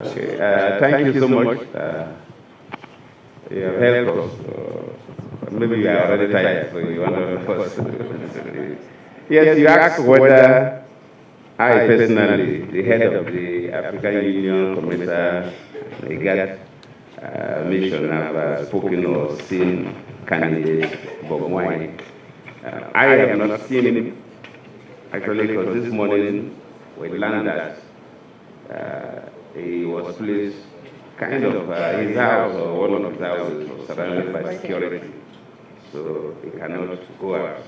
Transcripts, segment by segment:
Okay, thank you so much. You have helped us. Maybe you are already tired, so you want to first. Yes, you asked whether I personally, the head of the African Union, COMESA, IGAD mission, have spoken or seen candidate Bob Wine. I have not seen him, actually, because this morning we learned that he was placed kind of his house or one of his houses was surrounded by security, so he cannot go out.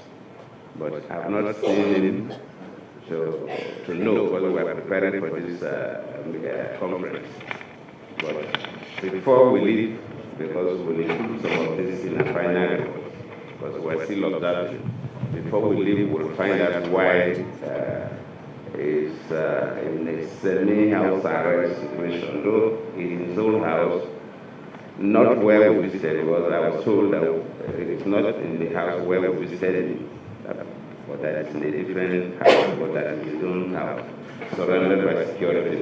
But I have not seen him to know whether we are preparing for this conference. But before we leave, because we'll include some of this in the final report, because we're still observing, before we leave, we'll find out why is in a semi-house arrest situation, though in his own house, not where we visited, because I was told that it's not in the house where we visited him, but that it's in a different house, but that is his own house, surrounded by security.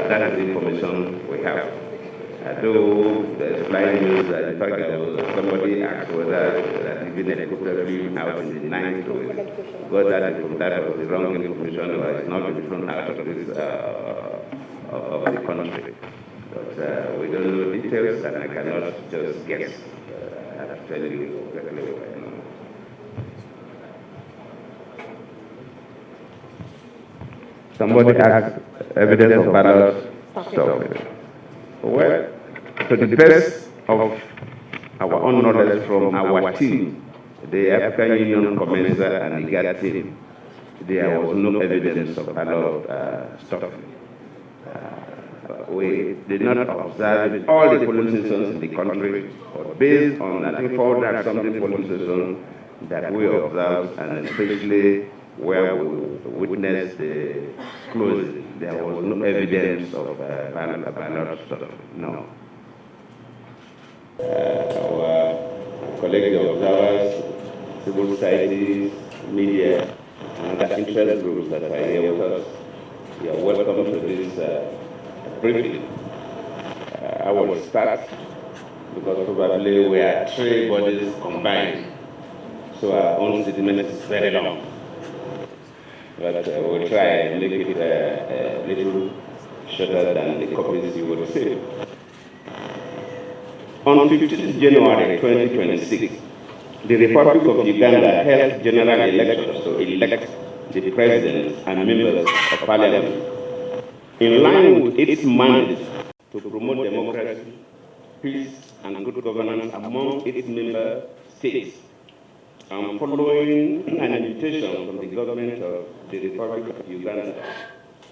That is the information we have. Though there's flying news that in fact there was somebody asked whether even a helicopter flew out in the night, so got that was the wrong information, or it's not been thrown out of this of the country. But we don't know details, and I cannot just guess. I have to tell you exactly what I know. Somebody asked evidence of ballot stuff. Well, to the best of our own knowledge from our team, the African Union, COMESA, and the IGAD team, there was no evidence of ballot stuffing. We did not observe in all the polling stations in the country, but based on, I think, 400 something polling stations that we observed, and especially where we witnessed the closing, there was no evidence of ballot stuffing. No. Our colleagues, observers, civil society, media, and other interest groups that are here with us, you are welcome to this briefing. I will start because probably we are three bodies combined, so our own statement is very long. But we'll try and make it a little shorter than the copies you will receive. On 15th January 2026, the Republic of Uganda held general elections to elect the president and members of parliament. In line with its mandate to promote democracy, peace, and good governance among its member states, and following an invitation from the government of the Republic of Uganda,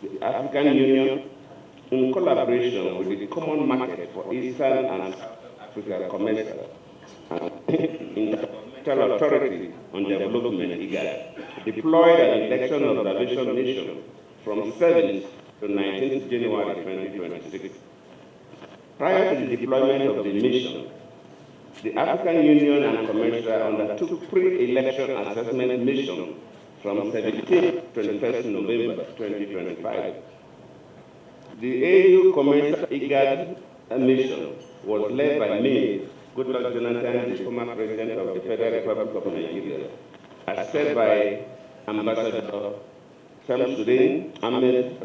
the African Union, in collaboration with the Common Market for Eastern and South Africa COMESA, and Intergovernmental Authority on Development (IGAD), deployed an election observation mission from 7th to 19th January 2026. Prior to the deployment of the mission, the African Union and COMESA undertook pre-election assessment mission from 17th to 21st November 2025. The AU-COMESA IGAD mission was led by me, Goodluck, the former president of the Federal Republic of Nigeria, assisted by Ambassador Shamsuddin Ahmed,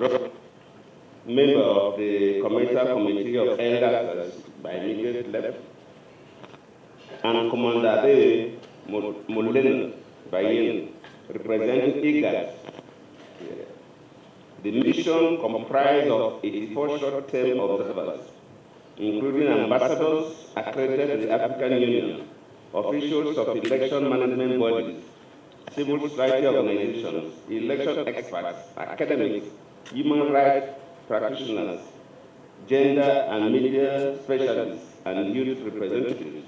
member of the COMESA Committee of Elders by immediate left, and Commander A. Mullen Bayen, representing IGAD. The mission comprised of 84 short-term observers, including ambassadors accredited to the African Union, officials of election management bodies, civil society organizations, election experts, academics, human rights practitioners, gender and media specialists, and youth representatives.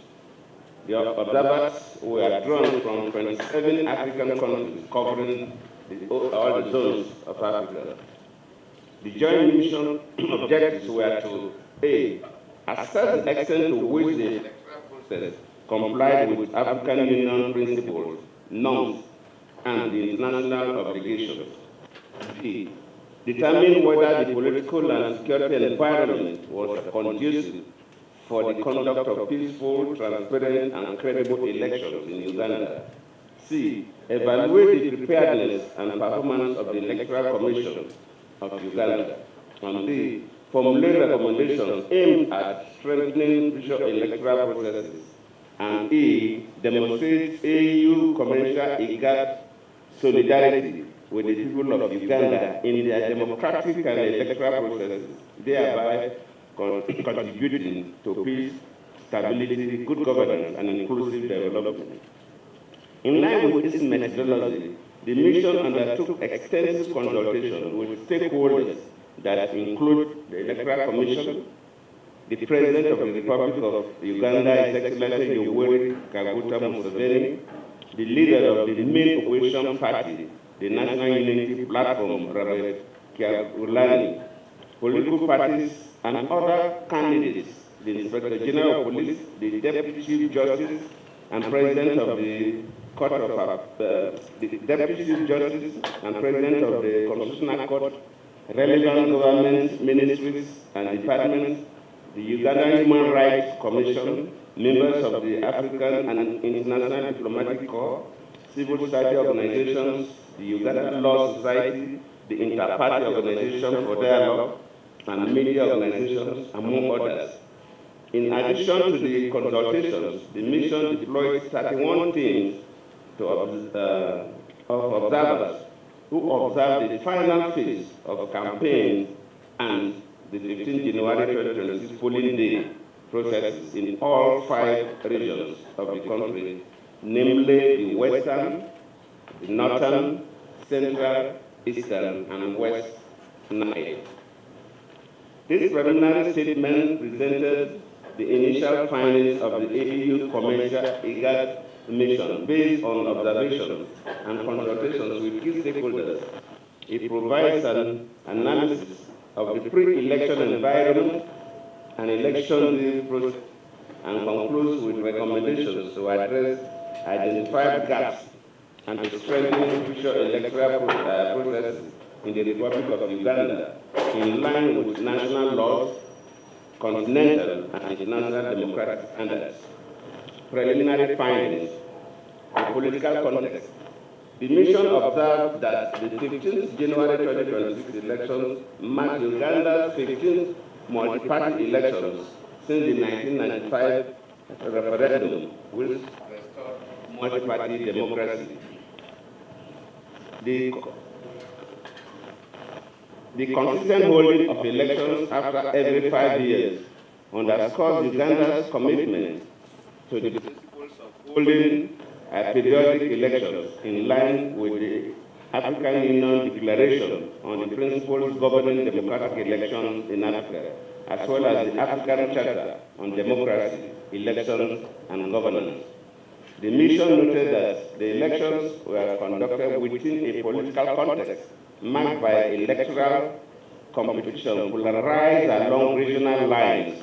The observers were drawn from 27 African countries covering all the zones of Africa. The joint mission objectives were to A. Assess the extent to which the electoral process complied with African Union principles, norms, and the international obligations. B. determine whether the political and security environment was conducive for the conduct of peaceful, transparent, and credible elections in Uganda. C. Evaluate the preparedness and performance of the Electoral Commission of Uganda. And D. Formulate recommendations aimed at strengthening future electoral processes. And E. Demonstrate AU-COMESA IGAD solidarity with the people of Uganda in their democratic and electoral processes, thereby contributing to peace, stability, good governance, and inclusive development. In line with this methodology, the mission undertook extensive consultation with stakeholders that include the Electoral Commission, the President of the Republic of Uganda, His Excellency Yoweri Kaguta Museveni, the leader of the main opposition party, the National Unity Platform, Robert Kyagulanyi, political parties, and other candidates, the Inspector General of Police, the Deputy Chief Justice, and President of the Court of the Deputy Chief Justice and President of the Constitutional Court, relevant government ministries and departments, the Uganda Human Rights Commission, members of the African and International Diplomatic Corps, civil society organizations, the Uganda Law Society, the Inter-Party Organization for Dialogue, and media organizations, among others. In addition to the consultations, the mission deployed 31 teams of observers who observed the final phase of campaign and the 15 January 2026 polling day processes in all 5 regions of the country, namely the Western, the Northern, Central, Eastern, and West Nile. This preliminary statement presented the initial findings of the AU-COMESA IGAD mission based on observations and consultations with key stakeholders. It provides an analysis of the pre-election environment and election day process and concludes with recommendations to address identified gaps and to strengthen future electoral processes in the Republic of Uganda in line with national laws, continental and international democratic standards. Preliminary findings. The political context. The mission observed that the 15th January 2026 elections marked Uganda's 15th multi-party elections since the 1995 referendum, which restored multi-party democracy. The consistent holding of elections after every 5 years underscores Uganda's commitment to the principles of holding periodic elections in line with the African Union Declaration on the Principles Governing Democratic Elections in Africa, as well as the African Charter on Democracy, Elections, and Governance. The mission noted that the elections were conducted within a political context marked by electoral competition polarized along regional lines.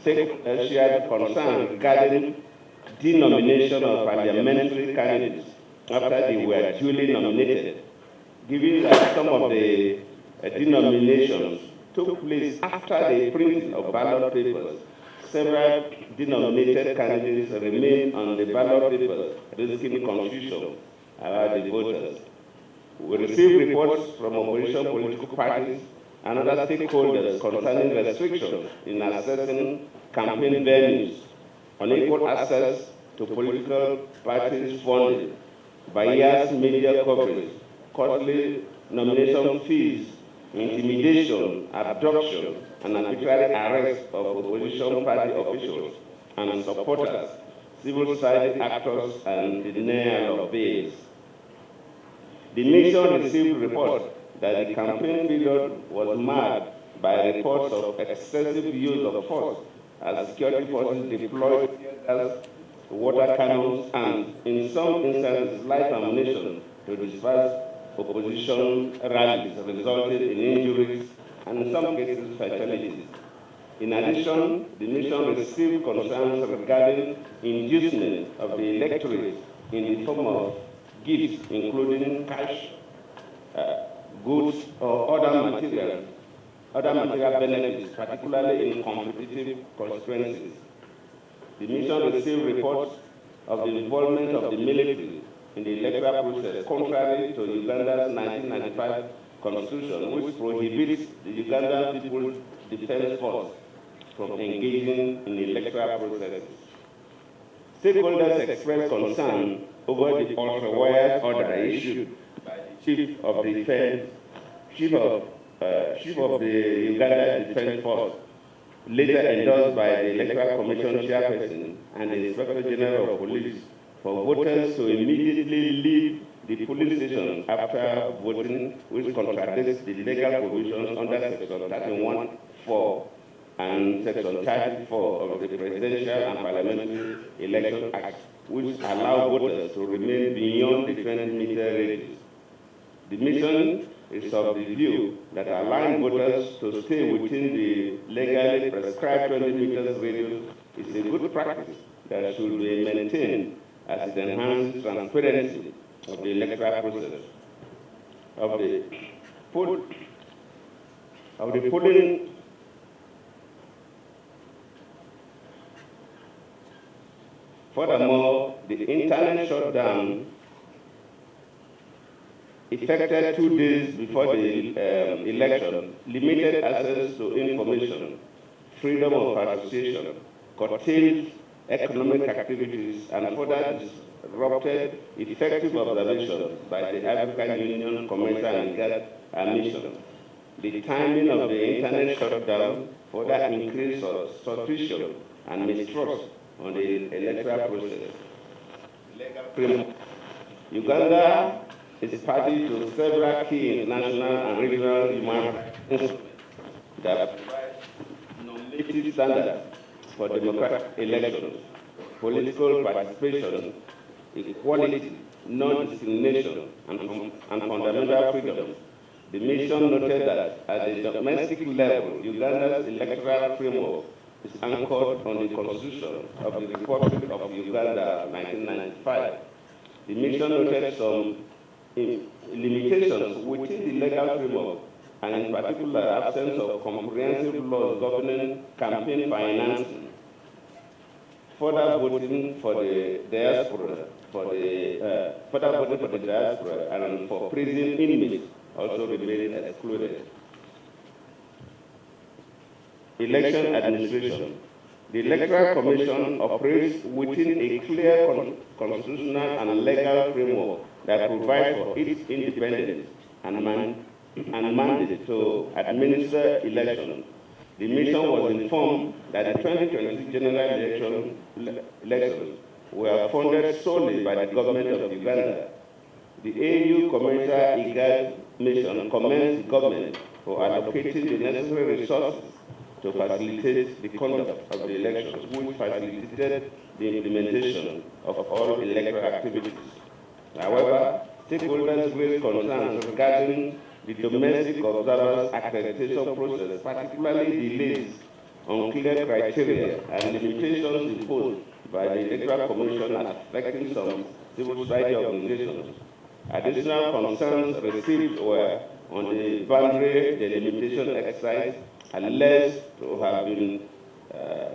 Stakeholders shared concerns regarding denomination of parliamentary candidates after they were duly nominated. Given that some of the denominations took place after the printing of ballot papers, several denominated candidates remained on the ballot papers, risking confusion about the voters. We received reports from opposition political parties and other stakeholders concerning restrictions in accessing campaign venues, unequal access to political parties' funding, biased media coverage, costly nomination fees, intimidation, abduction, and arbitrary arrest of opposition party officials and supporters, civil society actors, and the denial of bail. The nation received reports that the campaign period was marred by reports of excessive use of force as security forces deployed water cannons and, in some instances, live ammunition to disperse opposition rallies, resulting in injuries and, in some cases, fatalities. In addition, the nation received concerns regarding inducement of the electorate in the form of gifts, including cash, goods, or other material benefits, particularly in competitive constituencies. The mission received reports of the involvement of the military in the electoral process, contrary to Uganda's 1995 constitution, which prohibits the Ugandan People's Defense Force from engaging in electoral processes. Stakeholders expressed concern over the ultra-wide order issued by the Chief of the Uganda Defense Force, later endorsed by the Electoral Commission Chairperson and the Inspector General of Police, for voters to immediately leave the polling station after voting, which contradicts the legal provisions under Section 31(4) and Section 34 of the Presidential and Parliamentary Election Act, which allow voters to remain beyond the 20-meter radius. The mission is of the view that allowing voters to stay within the legally prescribed 20 meters radius is a good practice that should be maintained as it enhances transparency of the electoral process. Of the polling. Furthermore, the internet shutdown effected 2 days before the election limited access to information, freedom of association, curtailed economic activities, and further disrupted effective observation by the African Union, COMESA, and AU-IGAD-COMESA. The timing of the internet shutdown further increased suspicion and mistrust on the electoral process. Uganda is party to several key international and regional human rights instruments that provide normative standards for democratic elections, political participation, equality, non-discrimination, and fundamental freedoms. The mission noted that at the domestic level, Uganda's electoral framework is anchored on the Constitution of the Republic of Uganda, 1995. The mission noted some limitations within the legal framework, and in particular, absence of comprehensive laws governing campaign financing, further voting for the diaspora, and for prison inmates also remain excluded. Election administration. The Electoral Commission operates within a clear constitutional and legal framework that provides for its independence and mandate to administer elections. The mission was informed that the 2020 general elections were funded solely by the government of Uganda. The AU-COMESA IGAD mission commends the government for allocating the necessary resources to facilitate the conduct of the elections, which facilitated the implementation of all electoral activities. However, stakeholders raised concerns regarding the domestic observers' accreditation process, particularly delays, unclear criteria, and limitations imposed by the Electoral Commission affecting some civil society organizations. Additional concerns received were on the boundary delimitation exercise, alleged to have been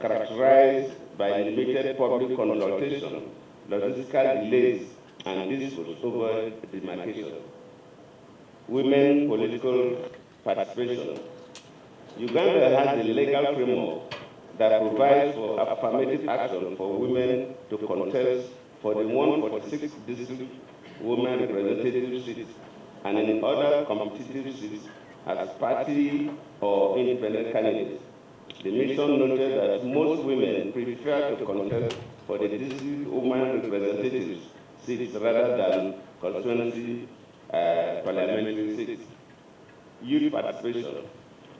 characterized by limited public consultation, logistical delays, and disputes over demarcation. Women political participation. Uganda has a legal framework that provides for affirmative action for women to contest for the 146 district women representative seats and in other competitive seats as party or independent candidates. The mission noted that most women prefer to contest for the district women representative seats rather than constituency parliamentary seats. Youth participation.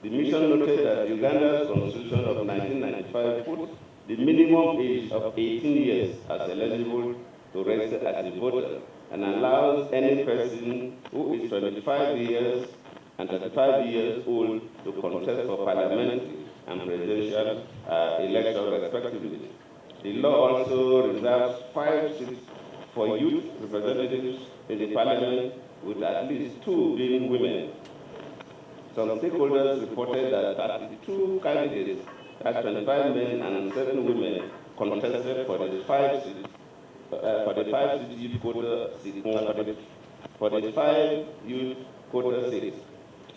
The mission noted that Uganda's Constitution of 1995 put the minimum age of 18 years as eligible to register as a voter and allows any person who is 25 years and 35 years old to contest for parliamentary and presidential elections respectively. The law also reserves 5 seats for youth representatives in the parliament, with at least 2 being women. Some stakeholders reported that 32 candidates, that's 25 men and 7 women, contested for the 5 seats, youth quota for the 5 youth quota seats.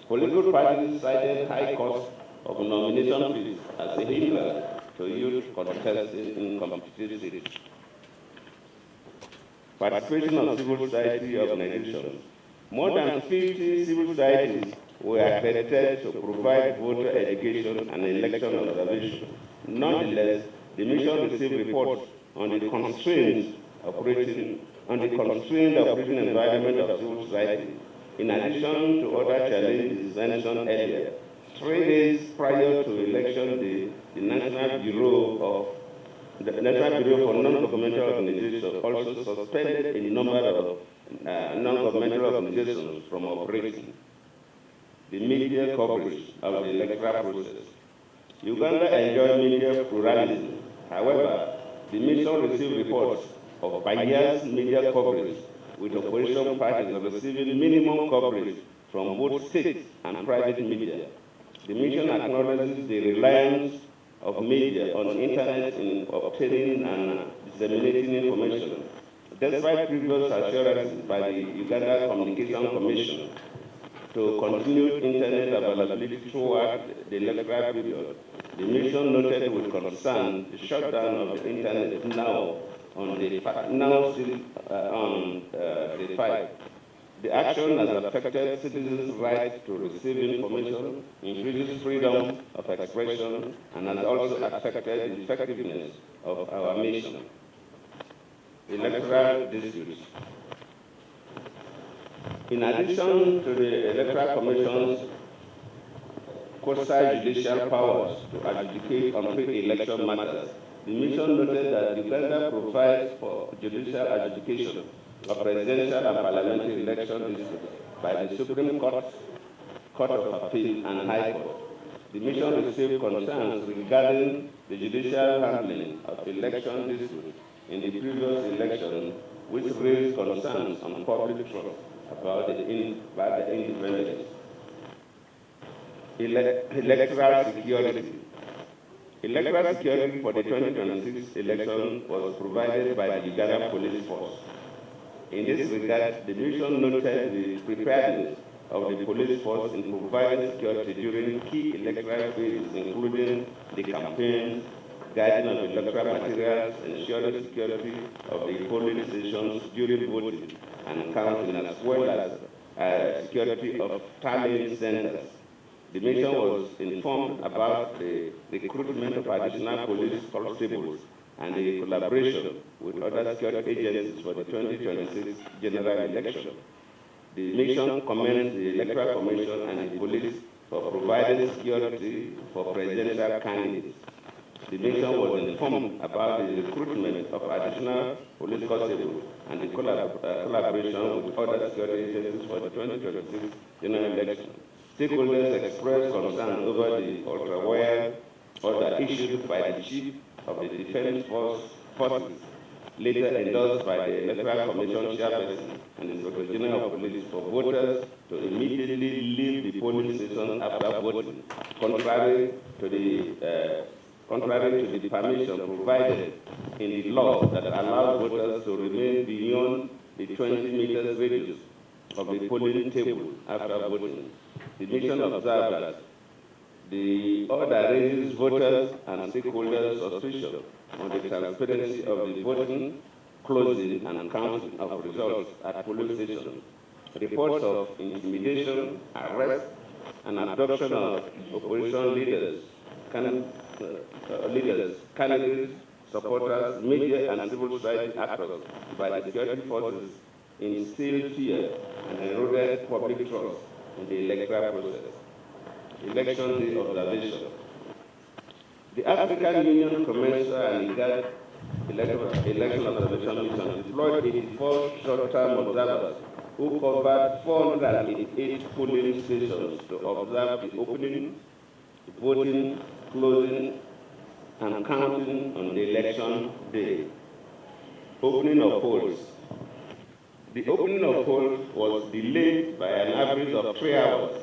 Political parties cited high cost of nomination fees as a hindrance to youth contesting in competitive seats. Participation of civil society organizations. More than 50 civil societies were accredited to provide voter education and election observation. Nonetheless, the mission received reports on the constrained operating environment of civil society. In addition to other challenges mentioned earlier, 3 days prior to election day, the National Bureau for Non-Governmental Organizations also suspended a number of non-governmental organizations from operating. The media coverage of the electoral process. Uganda enjoys media pluralism. However, the mission received reports of biased media coverage, with opposition parties receiving minimum coverage from both state and private media. The mission acknowledges the reliance of media on the internet in obtaining and disseminating information. Despite previous assurances by the Uganda Communication Commission to continued internet availability throughout the electoral period, the mission noted with concern the shutdown of the internet now still on the 5. The action has affected citizens' right to receive information, increases freedom of expression, and has also affected the effectiveness of our mission. Electoral disputes. In addition to the Electoral Commission's quasi-judicial powers to adjudicate on pre-election matters, the mission noted that Uganda provides for judicial adjudication of presidential and parliamentary election disputes by the Supreme Court, Court of Appeal, and High Court. The mission received concerns regarding the judicial handling of election disputes in the previous election, which raised concerns on public trust about the independence. Electoral security. Electoral security for the 2026 election was provided by the Uganda Police Force. In this regard, the mission noted the preparedness of the police force in providing security during key electoral phases, including the campaign, guiding of electoral materials, ensuring security of the polling stations during voting and counting, as well as security of tallying centers. The mission was informed about the recruitment of additional police constables and the collaboration with other security agencies for the 2026 general election. The mission commends the Electoral Commission and the police for providing security for presidential candidates. The mission was informed about the recruitment of additional police constables and the collaboration with other security agencies for the 2026 general election. Stakeholders expressed concern over the ultra-wire order issued by the Chief of the Defense Forces, later endorsed by the Electoral Commission chairperson and the Inspector General of Police, for voters to immediately leave the polling station after voting, contrary to the permission provided in the law that allows voters to remain beyond the 20 meters radius of the polling table after voting. The mission observed that the order raises voters and stakeholders' suspicion on the transparency of the voting, closing, and counting of results at polling stations. Reports of intimidation, arrest, and abduction of opposition leaders, candidates, supporters, media, and civil society actors by the security forces instilled fear and eroded public trust in the electoral process. Election day observation. The African Union COMESA and IGAD election observation mission deployed 84 short-term observers who covered 488 polling stations to observe the opening, voting, closing, and counting on the election day. Opening of polls. The opening of polls was delayed by an average of 3 hours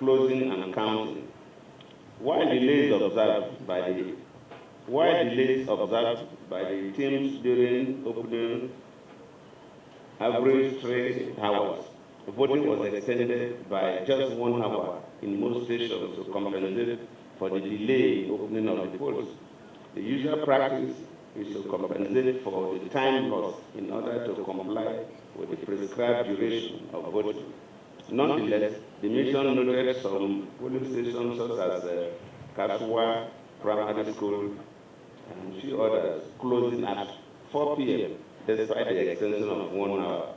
closing and counting. While delays observed by the teams during opening average 3 hours, voting was extended by just 1 hour in most stations to compensate for the delay in opening of the polls. The usual practice is to compensate for the time lost in order to comply with the prescribed duration of voting. Nonetheless, the mission noted some polling stations such as Kaswa Primary School and few others closing at 4 p.m. despite the extension of 1 hour.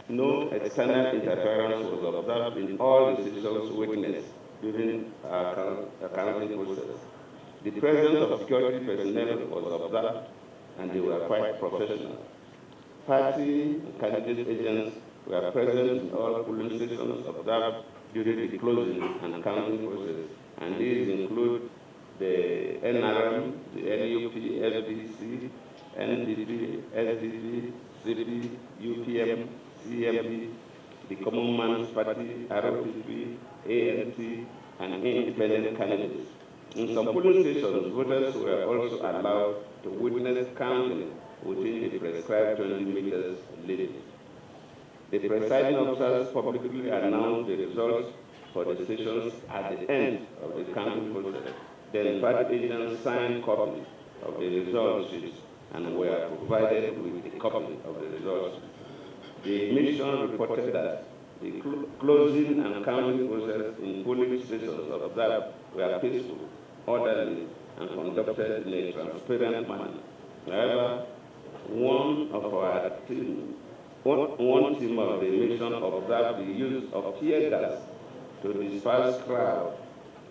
No external interference was observed in all the stations witnessed during the counting process. The presence of security personnel was observed, and they were quite professional. Party and candidate agents were present in all polling stations observed during the closing and counting process, and these include the NRM, the NUP, FDC, NDP, SDP, CP, UPM, CMP, the Common Man's Party, ROPP, ANC, and independent candidates. In some polling stations, voters were also allowed to witness counting within the prescribed 20 meters limit. The presiding officers publicly announced the results for the stations at the end of the counting process. Then party agents signed copies of the result sheets and were provided with a copy of the results. The mission reported that the closing and counting process in polling stations observed were peaceful, orderly, and conducted in a transparent manner. However, one team of the mission observed the use of tear gas to disperse crowds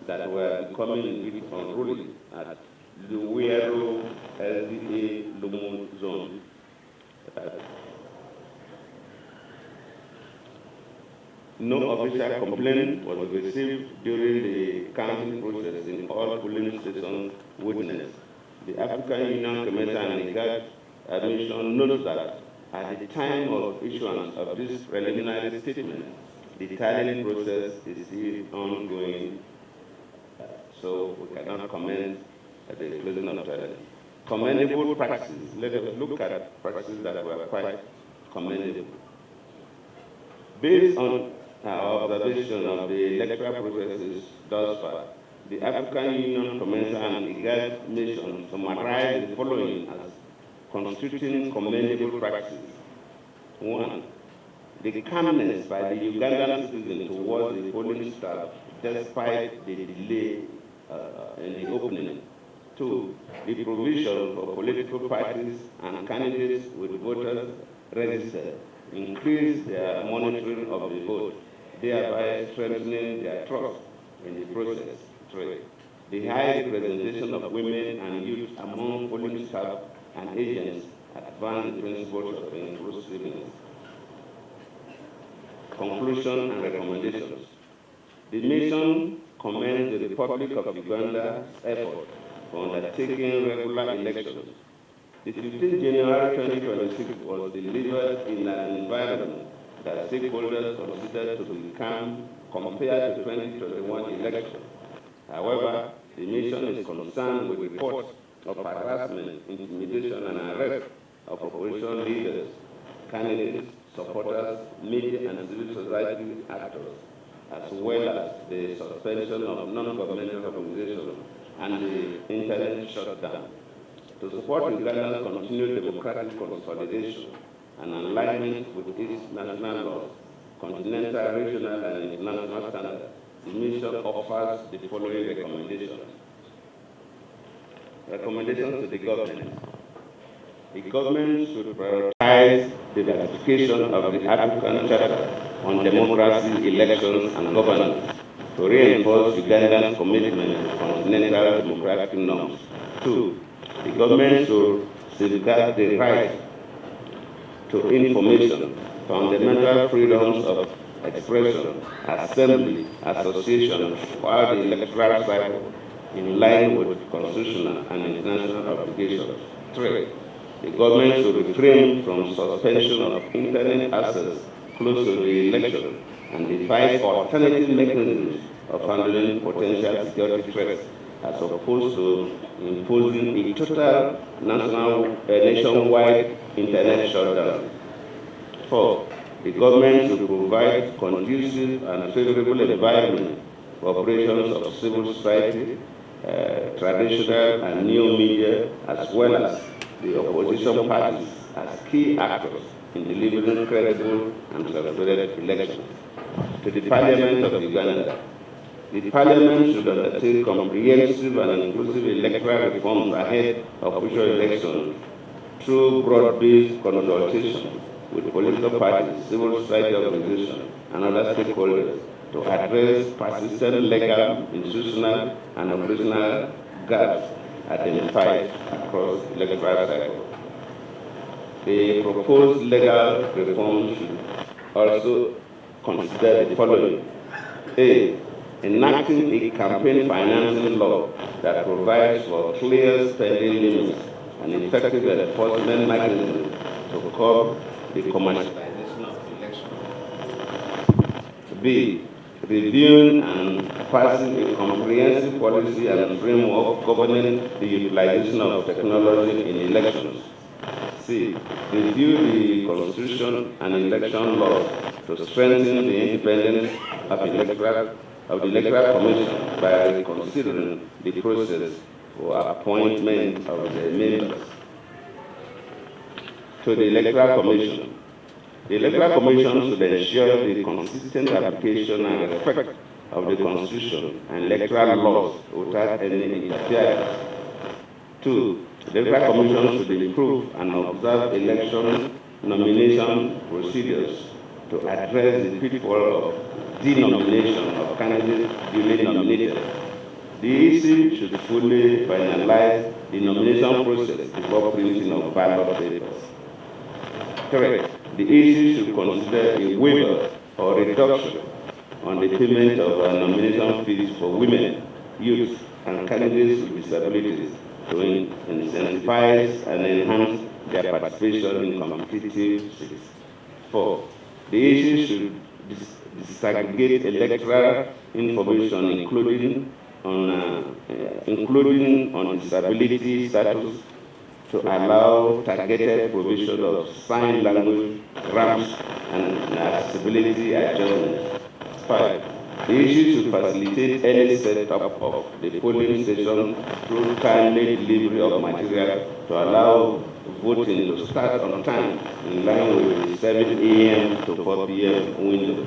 that were becoming a bit unruly at Luwero LDA Lumu zone. No official complaint was received during the counting process in all polling stations witnessed. The African Union COMESA and IGAD admission notes that at the time of issuance of this preliminary statement, the tallying process is still ongoing, so we cannot comment at the closing of tallying. Commendable practices. Let us look at practices that were quite commendable. Based on our observation of the electoral processes thus far, the African Union COMESA and IGAD mission summarize the following as constituting commendable practices. 1. The calmness by the Ugandan citizens towards the polling staff despite the delay in the opening. 2. The provision for political parties and candidates with voters registered increase their monitoring of the vote, thereby strengthening their trust in the process. 3. The high representation of women and youth among polling staff and agents advance the principles of inclusiveness. Conclusion and recommendations. The mission commends the Republic of Uganda's effort for undertaking regular elections. The 15th January 2026 was delivered in an environment that stakeholders considered to be calm compared to 2021 elections. However, the mission is concerned with reports of harassment, intimidation, and arrest of opposition leaders, candidates, supporters, media, and civil society actors, as well as the suspension of non-governmental organizations and the internet shutdown. To support Uganda's continued democratic consolidation and alignment with its national laws, continental, regional, and international standards, the mission offers the following recommendations. Recommendations to the government. The government should prioritize the ratification of the African Charter on Democracy, Elections, and Governance to reinforce Uganda's commitment to continental democratic norms. 2. The government should safeguard the right to information, fundamental freedoms of expression, assembly, association throughout the electoral cycle in line with constitutional and international obligations. 3. The government should refrain from suspension of internet access close to the election and devise alternative mechanisms of handling potential security threats as opposed to imposing a total nationwide internet shutdown. 4. The government should provide conducive and favorable environment for operations of civil society, traditional and new media, as well as the opposition parties as key actors in delivering credible and transparent elections. To the Parliament of Uganda, the Parliament should undertake comprehensive and inclusive electoral reforms ahead of official elections through broad-based consultation with political parties, civil society organizations, and other stakeholders to address persistent legal, institutional, and operational gaps identified across electoral cycles. The proposed legal reforms should also consider the following. A. Enacting a campaign financing law that provides for clear spending limits and effective enforcement mechanisms to curb the commercialization of elections. B. Reviewing and passing a comprehensive policy and framework governing the utilization of technology in elections. C. Review the Constitution and election laws to strengthen the independence of the Electoral Commission by reconsidering the process for appointment of the members. To the Electoral Commission. The Electoral Commission should ensure the consistent application and respect of the Constitution and electoral laws without any interference. 2. The Electoral Commission should improve and observe election nomination procedures to address the pitfall of denomination of candidates duly nominated. The EC should fully finalize the nomination process before printing of ballot papers. 3. The EC should consider a waiver or reduction on the payment of nomination fees for women, youth, and candidates with disabilities to incentivize and enhance their participation in competitive seats. 4. The EC should disaggregate electoral information, including on disability status, to allow targeted provision of sign language, ramps, and accessibility adjustments. 5. The EC should facilitate early setup of the polling station through timely delivery of material to allow voting to start on time in line with the 7 a.m. to 4 p.m. window.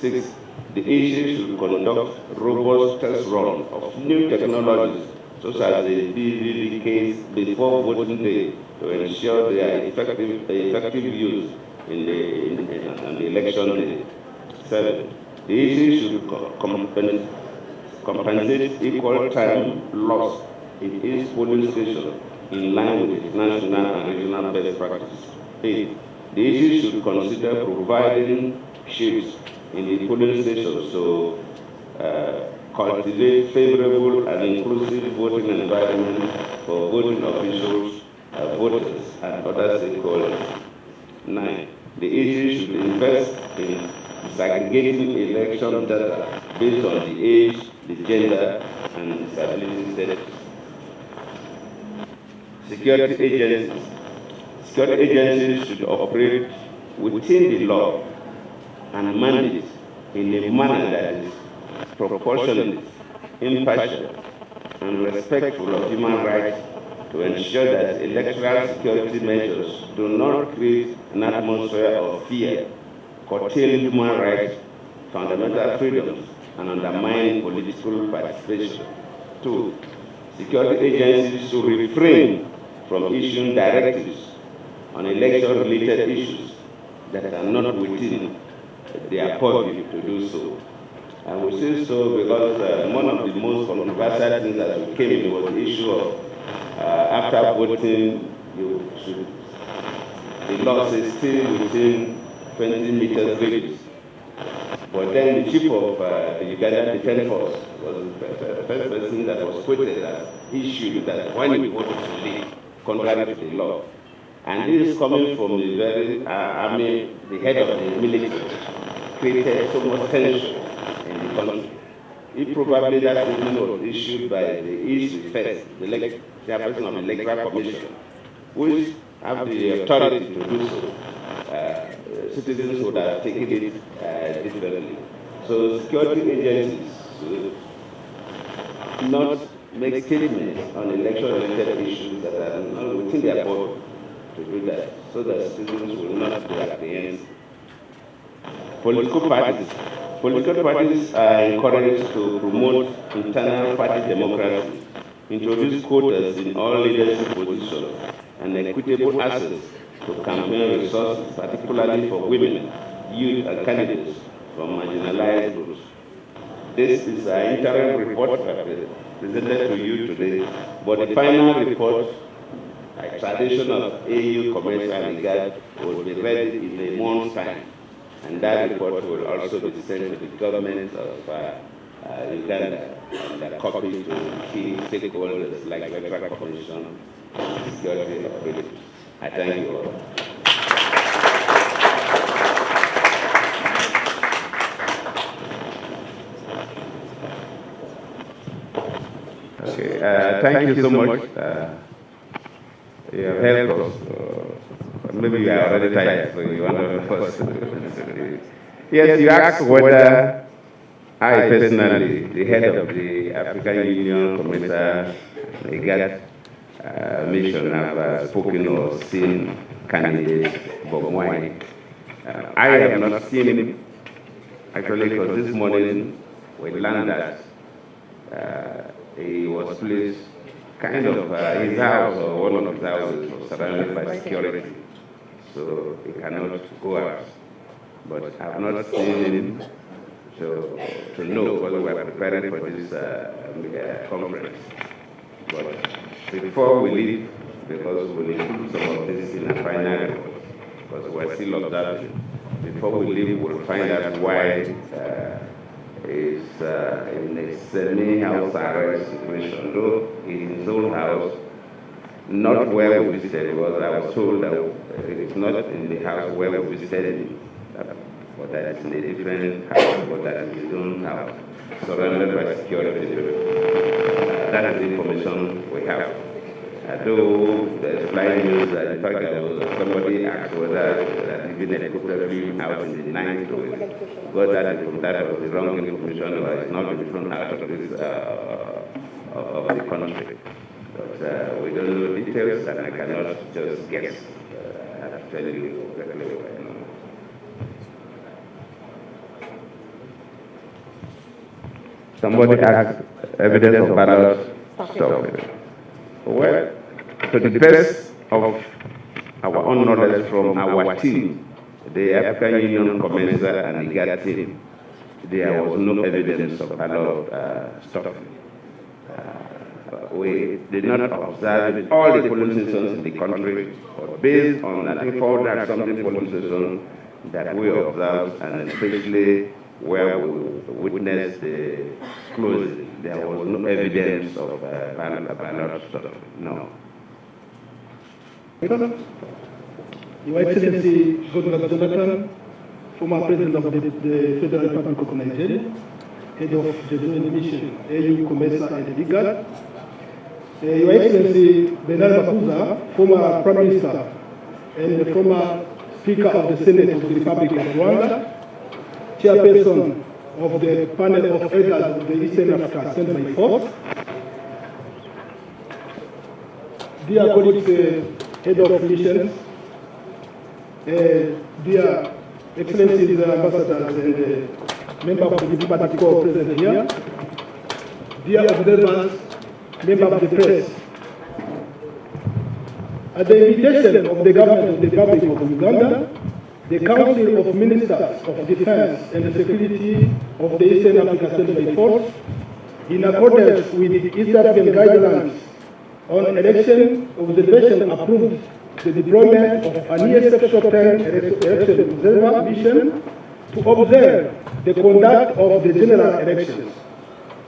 6. The EC should conduct robust test runs of new technologies such as the BVV case before voting day to ensure their effective use on the election day. 7. The EC should compensate equal time lost in each polling station in line with national and regional best practice. 8. The EC should consider providing shifts in the polling stations to cultivate favorable and inclusive voting environment for voting officials, voters, and other stakeholders. 9. The EC should invest in disaggregating election data based on the age, the gender, and disability status. Security agencies. Security agencies should operate within the law and mandate in a manner that is proportionate, impartial, and respectful of human rights to ensure that electoral security measures do not create an atmosphere of fear, curtail human rights, fundamental freedoms, and undermine political participation. 2. Security agencies should refrain from issuing directives on election-related issues that are not within their purview to do so. And we say so because one of the most controversial things that came in was the issue of after voting, the law says stay within 20 meters radius. But then the chief of the Uganda Defense Force was the first person that was quoted as issued that when we voted to leave, contrary to the law. And this is coming from the very the head of the military. created so much tension in the country. If probably that statement was issued by the East First, the chairperson of the Electoral Commission, which have the authority to do so, citizens would have taken it differently. So security agencies not make statements on election-related issues that are not within their body to do that, so that citizens will not be apprehended. Political parties are encouraged to promote internal party democracy, introduce quotas in all leadership positions, and equitable access to campaign resources, particularly for women, youth, and candidates from marginalized groups. This is an interim report presented to you today, but the final report, like tradition of AU-COMESA and IGAD, will be ready in a month's time. And that report will also be sent to the government of Uganda and a copy to key stakeholders like the Electoral Commission and security authorities. I thank you all. Okay, thank you so much. You have helped us. Maybe you are already tired, so you want to first. Yes, you asked whether I personally, the head of the African Union, COMESA, IGAD mission, have spoken or seen candidate Bob Wine. I have not seen him, actually, because this morning we learned that he was placed kind of his house or one of his houses was surrounded by security, so he cannot go out. But I have not seen him to know whether we are preparing for this conference. But before we leave, because we will include some of this in the final report, because we are still observing, before we leave, we'll find out why is in a semi-house arrest situation, though in his own house, not where we visited, because I was told that it's not in the house where we visited him, but that it's in a different house, but that is his own house, surrounded by security. That is the information we have. Though there's flying news that in fact there was somebody asked whether even a helicopter flew out in the night, so got that from that was the wrong information, or it's not been thrown out of this of the country. But we don't know details, and I cannot just guess. I have to tell you exactly what I know. Somebody asked evidence of ballot stuff. Well, to the best of our own knowledge from our team, the African Union, COMESA, and IGAD team, there was no evidence of ballot stuffing. We did not observe in all the polling stations in the country, but based on, I think, 400-something polling stations that we observed, and especially where we witnessed the closing, there was no evidence of ballot stuffing. No. Your Excellency Goodluck, former President of the Federal Republic of Nigeria, head of the Joint Mission, AU-COMESA and IGAD. Your Excellency Bernard Makuza, former Prime Minister and the former Speaker of the Senate of the Republic of Rwanda, Chairperson of the panel of elders of the Eastern Africa Assembly Force, dear colleagues, head of missions, dear Excellencies, ambassadors, and members of the diplomatic corps present here, dear observers, members of the press. At the invitation of the government of the Republic of Uganda, the Council of Ministers of Defense and Security of the Eastern Africa Assembly Force, in accordance with the East African guidelines on election observation, approved the deployment of an ESF short-term election observer mission to observe the conduct of the general elections.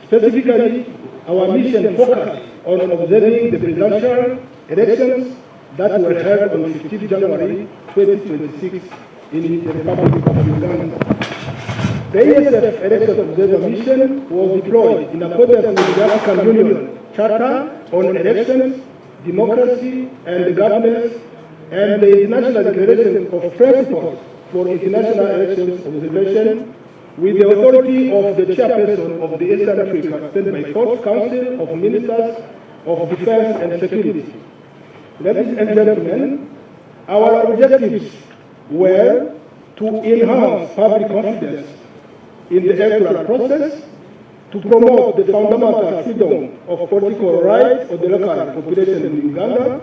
Specifically, our mission focused on observing the presidential elections that were held on 15 January 2026 in the Republic of Uganda. The ESF Election Observer Mission was deployed in accordance with the African Union Charter on Elections, Democracy and Governance, and the International Declaration of Principles for International Elections Observation, with the authority of the chairperson of the Eastern Africa Standby Force Council of Ministers of Defense and Security. Ladies and gentlemen, our objectives were to enhance public confidence in the electoral process, to promote the fundamental freedom of political rights of the local population in Uganda,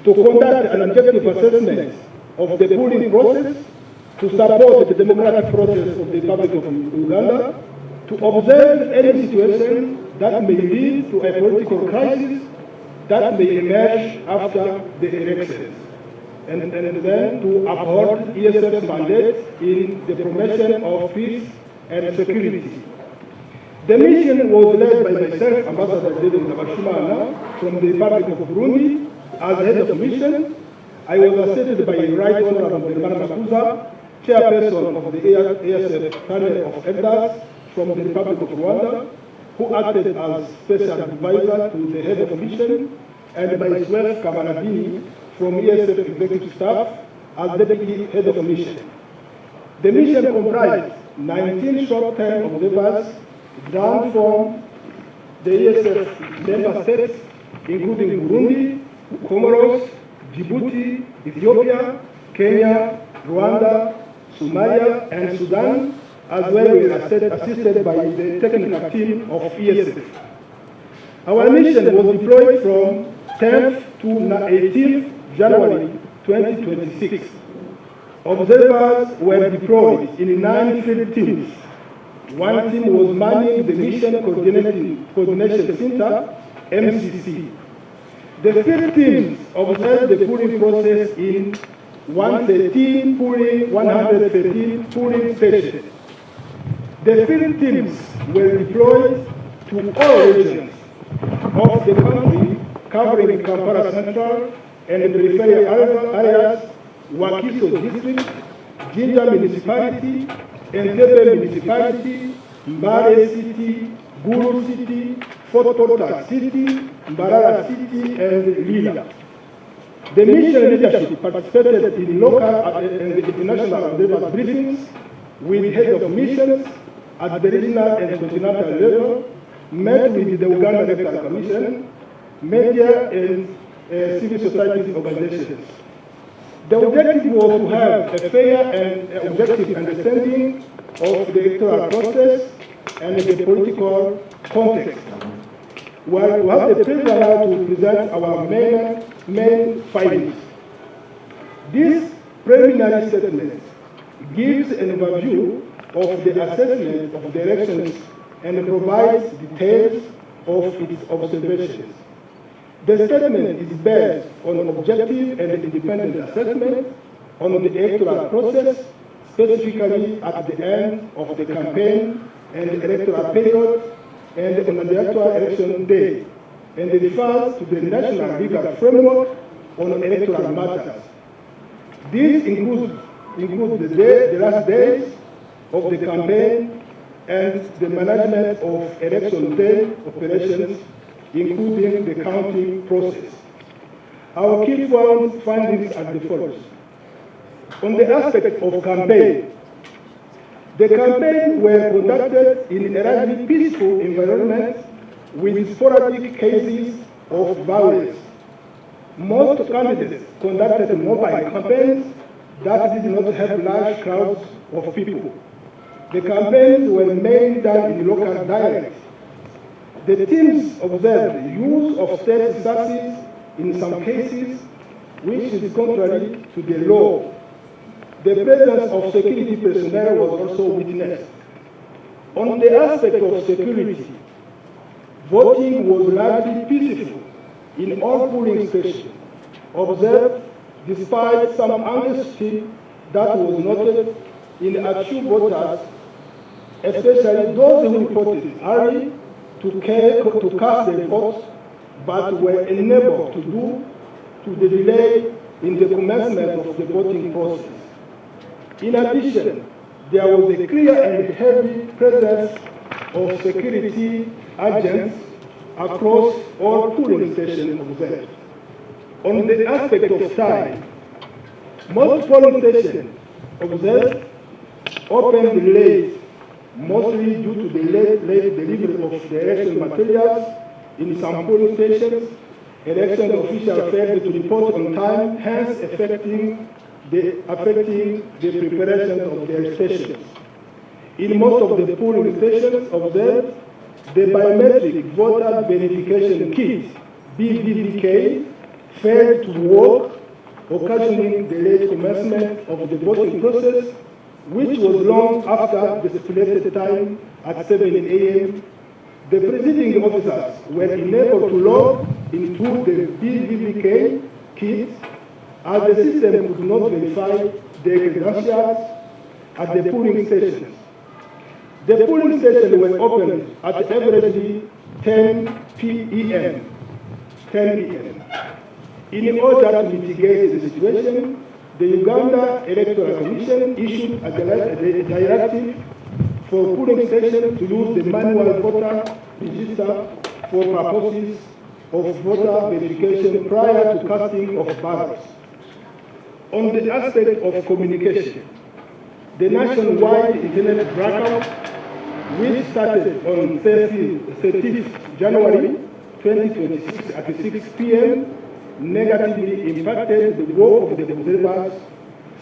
to conduct an objective assessment of the polling process, to support the democratic process of the Republic of Uganda, to observe any situation that may lead to a political crisis that may emerge after the elections, and then to uphold ESF's mandate in the promotion of peace and security. The mission was led by myself, Ambassador David Nabashimana, from the Republic of Burundi, as head of mission. I was assisted by Right Honorable Bernard Makuza, chairperson of the ASF panel of elders from the Republic of Rwanda, who acted as special advisor to the head of mission, and by myself, Kamanabini, from ESF executive staff as deputy head of mission. The mission comprised 19 short-term observers drawn from the ESF member states, including Burundi, Comoros, Djibouti, Ethiopia, Kenya, Rwanda, Somalia, and Sudan, as well as assisted by the technical team of ESF. Our mission was deployed from 10th to 18th January 2026. Observers were deployed in 9 field teams. One team was manning the Mission Coordination Center, MCC. The field teams observed the polling process in 113 polling stations. The field teams were deployed to all regions of the country, covering Kampala Central and the peripheral areas, Wakiso District, Jinja Municipality, Entebbe Municipality, Mbale City, Gulu City, Fort Portal City, Mbarara City, and Lila. The mission leadership participated in local and international observer briefings with heads of missions at the regional and continental level, met with the Uganda Electoral Commission, media, and civil society organizations. The objective was to have a fair and objective understanding of the electoral process and the political context. We have the pleasure now to present our main findings. This preliminary statement gives an overview of the assessment of the elections and provides details of its observations. The statement is based on an objective and independent assessment on the electoral process, specifically at the end of the campaign and the electoral period and on the actual election day, and it refers to the national legal framework on electoral matters. This includes the last days of the campaign and the management of election day operations, including the counting process. Our key findings are the following. On the aspect of campaign, the campaign were conducted in a largely peaceful environment with sporadic cases of violence. Most candidates conducted mobile campaigns that did not have large crowds of people. The campaigns were mainly done in local dialects. The teams observed the use of state resources in some cases, which is contrary to the law. The presence of security personnel was also witnessed. On the aspect of security, voting was largely peaceful in all polling stations, observed despite some anxiety that was noted in active voters, especially those who reported early to cast their votes but were unable to due to the delay in the commencement of the voting process. In addition, there was a clear and heavy presence of security agents across all polling stations observed. On the aspect of time, most polling stations observed opened late, mostly due to the late delivery of the election materials in some polling stations. Election officials failed to report on time, hence affecting the preparation of their stations. In most of the polling stations observed, the biometric voter verification kit, BVVK, failed to work, occasioning the late commencement of the voting process, which was long after the stipulated time at 7 a.m. The presiding officers were unable to log into the BVVK kit as the system could not verify their credentials at the polling stations. The polling stations were opened at averagely 10 p.m. In order to mitigate the situation, the Uganda Electoral Commission issued a directive for polling stations to use the manual voter register for purposes of voter verification prior to casting of ballots. On the aspect of communication, the nationwide internet blackout, which started on 30th January 2026 at 6 p.m., negatively impacted the work of the observers,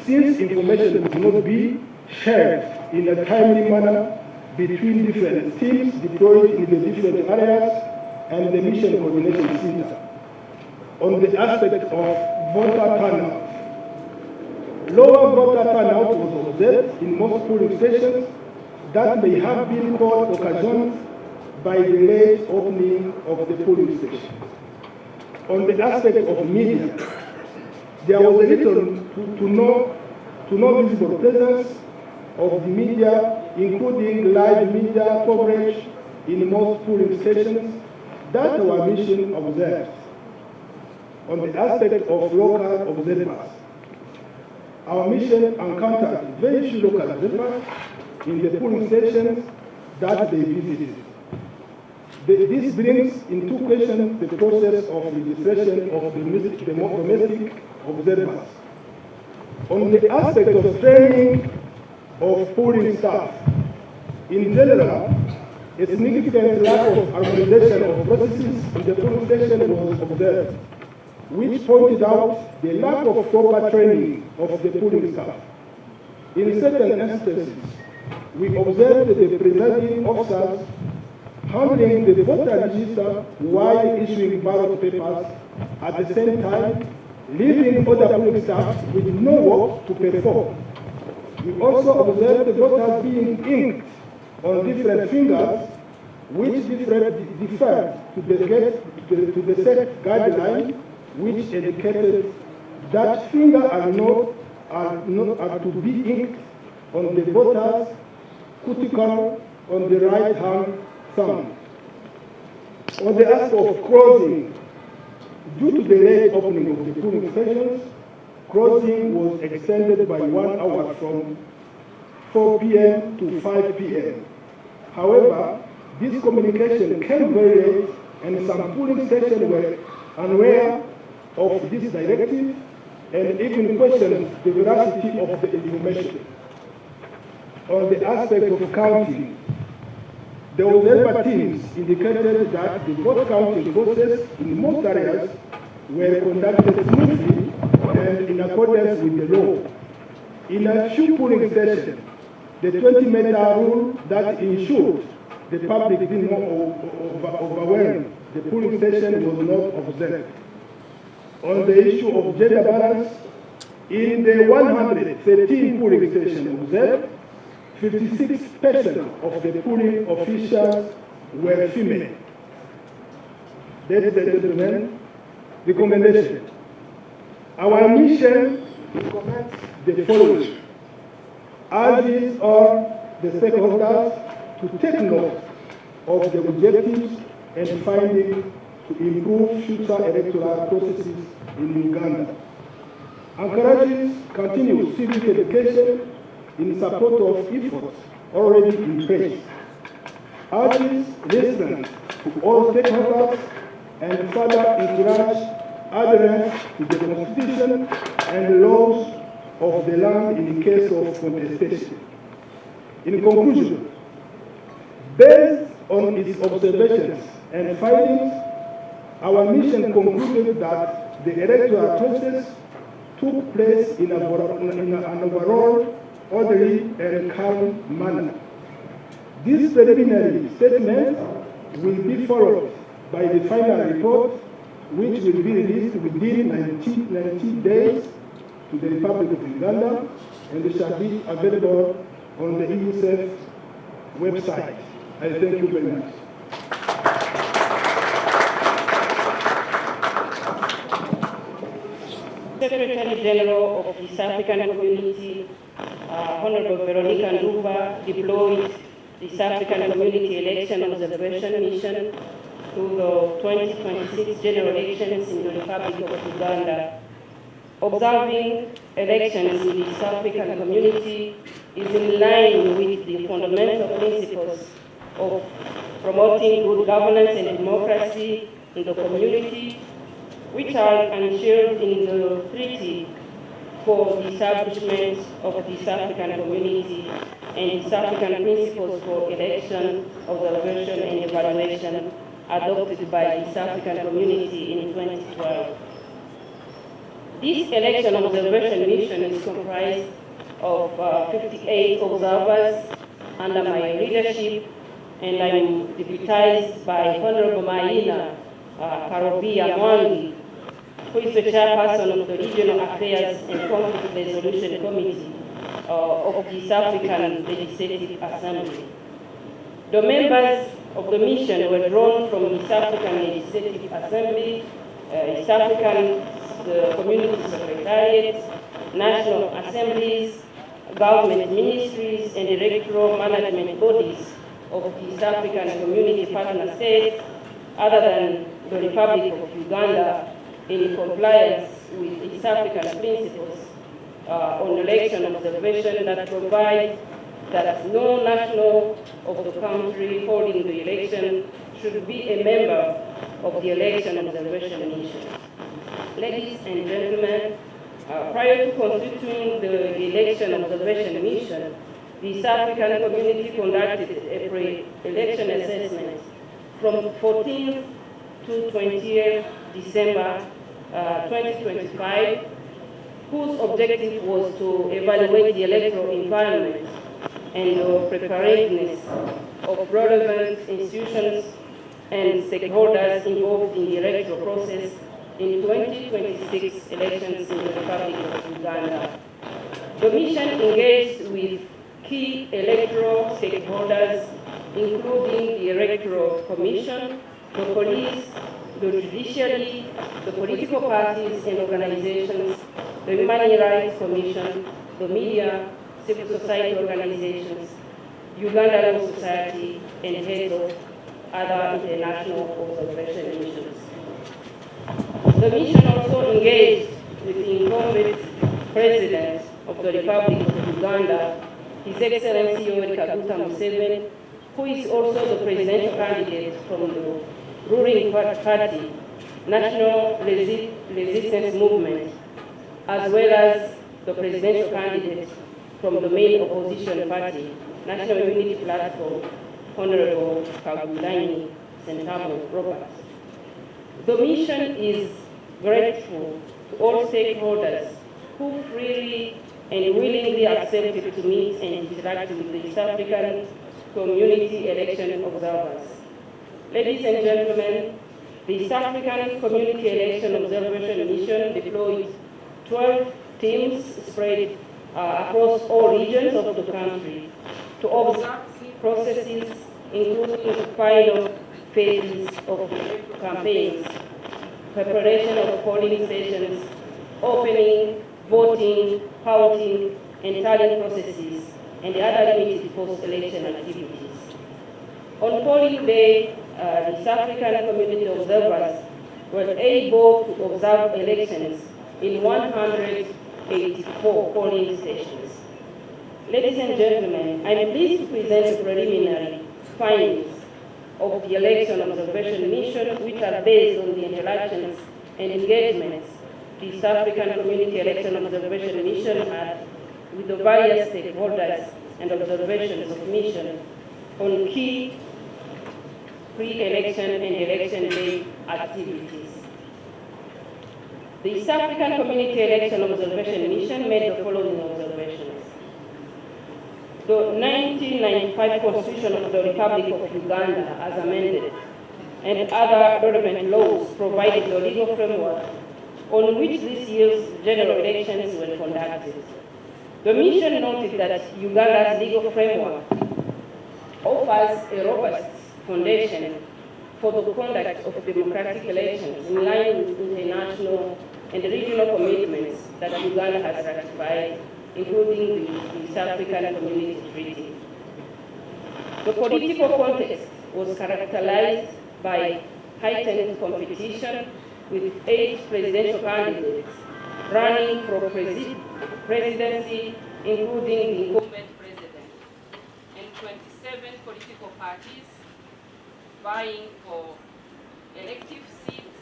since information could not be shared in a timely manner between different teams deployed in the different areas and the Mission Coordination Center. On the aspect of voter turnout, lower voter turnout was observed in most polling stations that may have been caused occasioned by the late opening of the polling station. On the aspect of media, there was a little to no visible presence of the media, including live media coverage in most polling stations that our mission observed. On the aspect of local observers, our mission encountered very few local observers in the polling stations that they visited. This brings into question the process of registration of domestic observers. On the aspect of training of polling staff, in general, a significant lack of harmonization of processes in the polling station was observed, which pointed out the lack of proper training of the polling staff. In certain instances, we observed the presiding officers handling the voter register while issuing ballot papers at the same time, leaving other polling staff with no work to perform. We also observed the voters being inked on different fingers, which differed to the set guideline, which indicated that fingers are to be inked on the voter's cuticle on the right hand thumb. On the aspect of crossing, due to the late opening of the polling stations, crossing was extended by 1 hour from 4 p.m. to 5 p.m. However, this communication came very late, and some polling stations were unaware of this directive and even questioned the veracity of the information. On the aspect of counting, the observer teams indicated that the vote counting process in most areas were conducted smoothly and in accordance with the law. In a few polling stations, the 20-meter rule that ensured the public did not overwhelm the polling station was not observed. On the issue of gender balance, in the 113 polling stations observed, 56% of the polling officials were female. Ladies and gentlemen, recommendation. Our mission recommends the following. Urges all the stakeholders to take note of the objectives and findings to improve future electoral processes in Uganda. Encourages continued civic education in support of efforts already in place, urges listeners to all stakeholders and further encourage adherence to the Constitution and laws of the land in case of contestation. In conclusion, based on its observations and findings, our mission concluded that the electoral process took place in an overall orderly and calm manner. This preliminary statement will be followed by the final report, which will be released within 90 days to the Republic of Uganda and shall be available on the EUSEF website. I thank you very much. Secretary General of the East African Community, Honorable Veronica Nduba, deployed the East African Community Election Observation Mission to the 2026 general elections in the Republic of Uganda. Observing elections in the East African community is in line with the fundamental principles of promoting good governance and democracy in the community, which are enshrined in the Treaty for the Establishment of the East African Community and East African Principles for Election, Observation and Evaluation adopted by the East African Community in 2012. This election observation mission is comprised of 58 observers under my leadership, and I'm deputized by Honorable Maina Karobia Mwangi, who is the chairperson of the Regional Affairs and Conflict Resolution Committee of the East African Legislative Assembly. The members of the mission were drawn from the East African Legislative Assembly, East African Community Secretariat, National Assemblies, government ministries, and electoral management bodies of the East African Community partner states, other than the Republic of Uganda, in compliance with East African principles on election observation that provide that no national of the country holding the election should be a member of the election observation mission. Ladies and gentlemen, prior to constituting the election observation mission, the East African community conducted a pre-election assessment from 14th to 20th December 2025, whose objective was to evaluate the electoral environment and the preparedness of relevant institutions and stakeholders involved in the electoral process in 2026 elections in the Republic of Uganda. The mission engaged with key electoral stakeholders, including the Electoral Commission, the police, the judiciary, the political parties and organizations, the Human Rights Commission, the media, civil society organizations, Uganda Law Society, and heads of other international observation missions. The mission also engaged with the incumbent President of the Republic of Uganda, His Excellency Yoweri Kaguta Museveni, who is also the presidential candidate from the ruling party, National Resistance Movement, as well as the presidential candidate from the main opposition party, National Unity Platform, Honorable Kagulaini Sentamo Robert. The mission is grateful to all stakeholders who freely and willingly accepted to meet and interact with the East African Community election observers. Ladies and gentlemen, the East African Community Election Observation Mission deployed 12 teams spread across all regions of the country to observe processes, including the final phases of campaigns, preparation of polling stations, opening, voting, counting, and tallying processes, and other limited post-election activities. On polling day, the East African Community observers were able to observe elections in 184 polling stations. Ladies and gentlemen, I'm pleased to present the preliminary findings of the Election Observation Mission, which are based on the interactions and engagements the East African Community Election Observation Mission had with the various stakeholders and observations of mission on key pre-election and election day activities. The East African Community Election Observation Mission made the following observations. The 1995 Constitution of the Republic of Uganda, as amended, and other relevant laws provided the legal framework on which this year's general elections were conducted. The mission noted that Uganda's legal framework offers a robust foundation for the conduct of democratic elections in line with international and regional commitments that Uganda has ratified, including the East African Community Treaty. The political context was characterized by heightened competition with 8 presidential candidates running for presidency, including the incumbent president, and 27 political parties vying for elective seats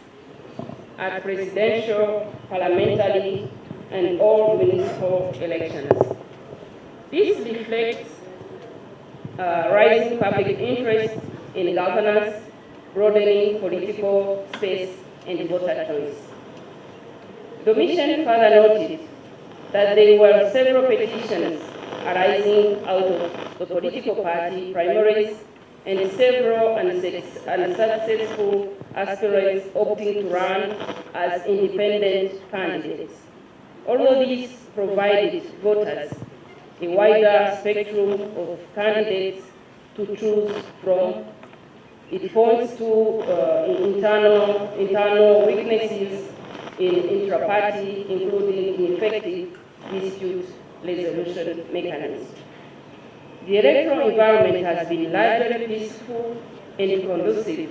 at presidential, parliamentary, and all municipal elections. This reflects rising public interest in governance, broadening political space, and voter choice. The mission further noted that there were several petitions arising out of the political party primaries and several unsuccessful aspirants opting to run as independent candidates. Although these provided voters a wider spectrum of candidates to choose from, it points to internal weaknesses in intra-party, including ineffective dispute resolution mechanisms. The electoral environment has been largely peaceful and conducive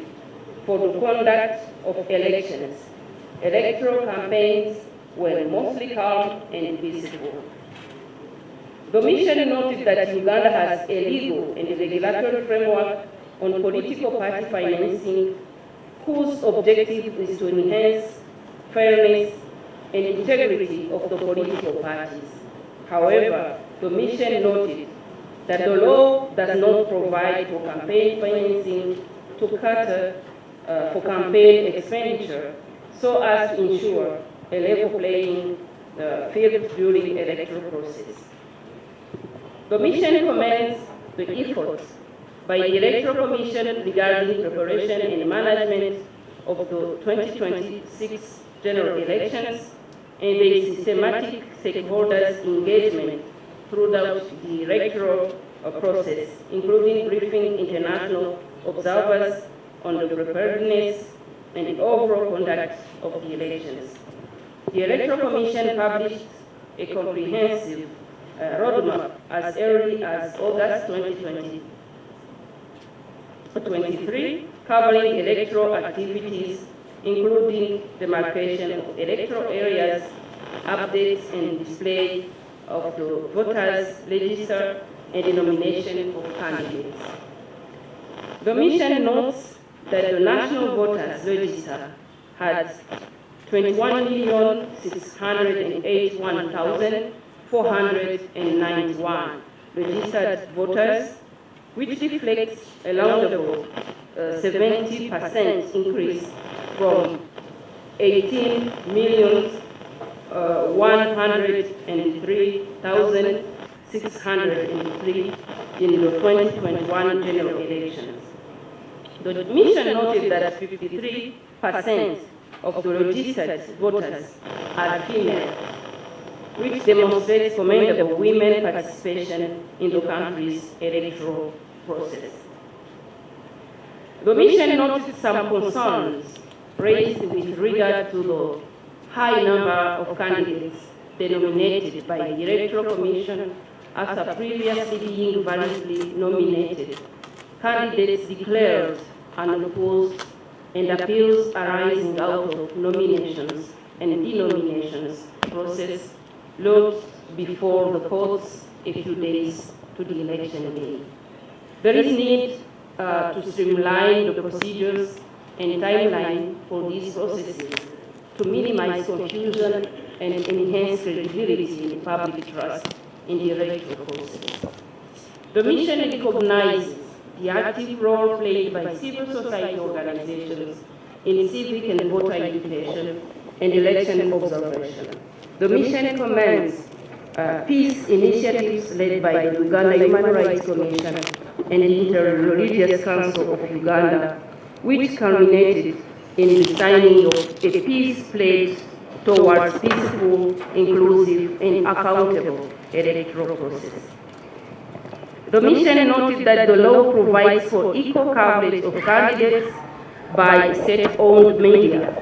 for the conduct of elections. Electoral campaigns were mostly calm and peaceful. The mission noted that Uganda has a legal and regulatory framework on political party financing whose objective is to enhance fairness and integrity of the political parties. However, the mission noted that the law does not provide for campaign financing to cater for campaign expenditure so as to ensure a level playing field during the electoral process. The mission commends the efforts by the Electoral Commission regarding preparation and management of the 2026 general elections and the systematic stakeholders' engagement throughout the electoral process, including briefing international observers on the preparedness and overall conduct of the elections. The Electoral Commission published a comprehensive roadmap as early as August 2023, covering electoral activities, including demarcation of electoral areas, updates and display of the voters' register, and the nomination of candidates. The mission notes that the National Voters Register had 21,681,491 registered voters, which reflects a laudable 70% increase from 18,103,603 in the 2021 general elections. The mission noted that 53% of the registered voters are female, which demonstrates commendable women participation in the country's electoral process. The mission noted some concerns raised with regard to the high number of candidates denominated by the Electoral Commission after previously being validly nominated. Candidates declared unopposed and appeals arising out of nominations and denominations process lodged before the courts a few days to the election day. There is need to streamline the procedures and timeline for these processes to minimize confusion and enhance credibility and public trust in the electoral process. The mission recognizes the active role played by civil society organizations in civic and voter education and election observation. The mission commends peace initiatives led by the Uganda Human Rights Commission and the Inter-Religious Council of Uganda, which culminated in the signing of a peace pledge towards peaceful, inclusive, and accountable electoral process. The mission noted that the law provides for equal coverage of candidates by state-owned media.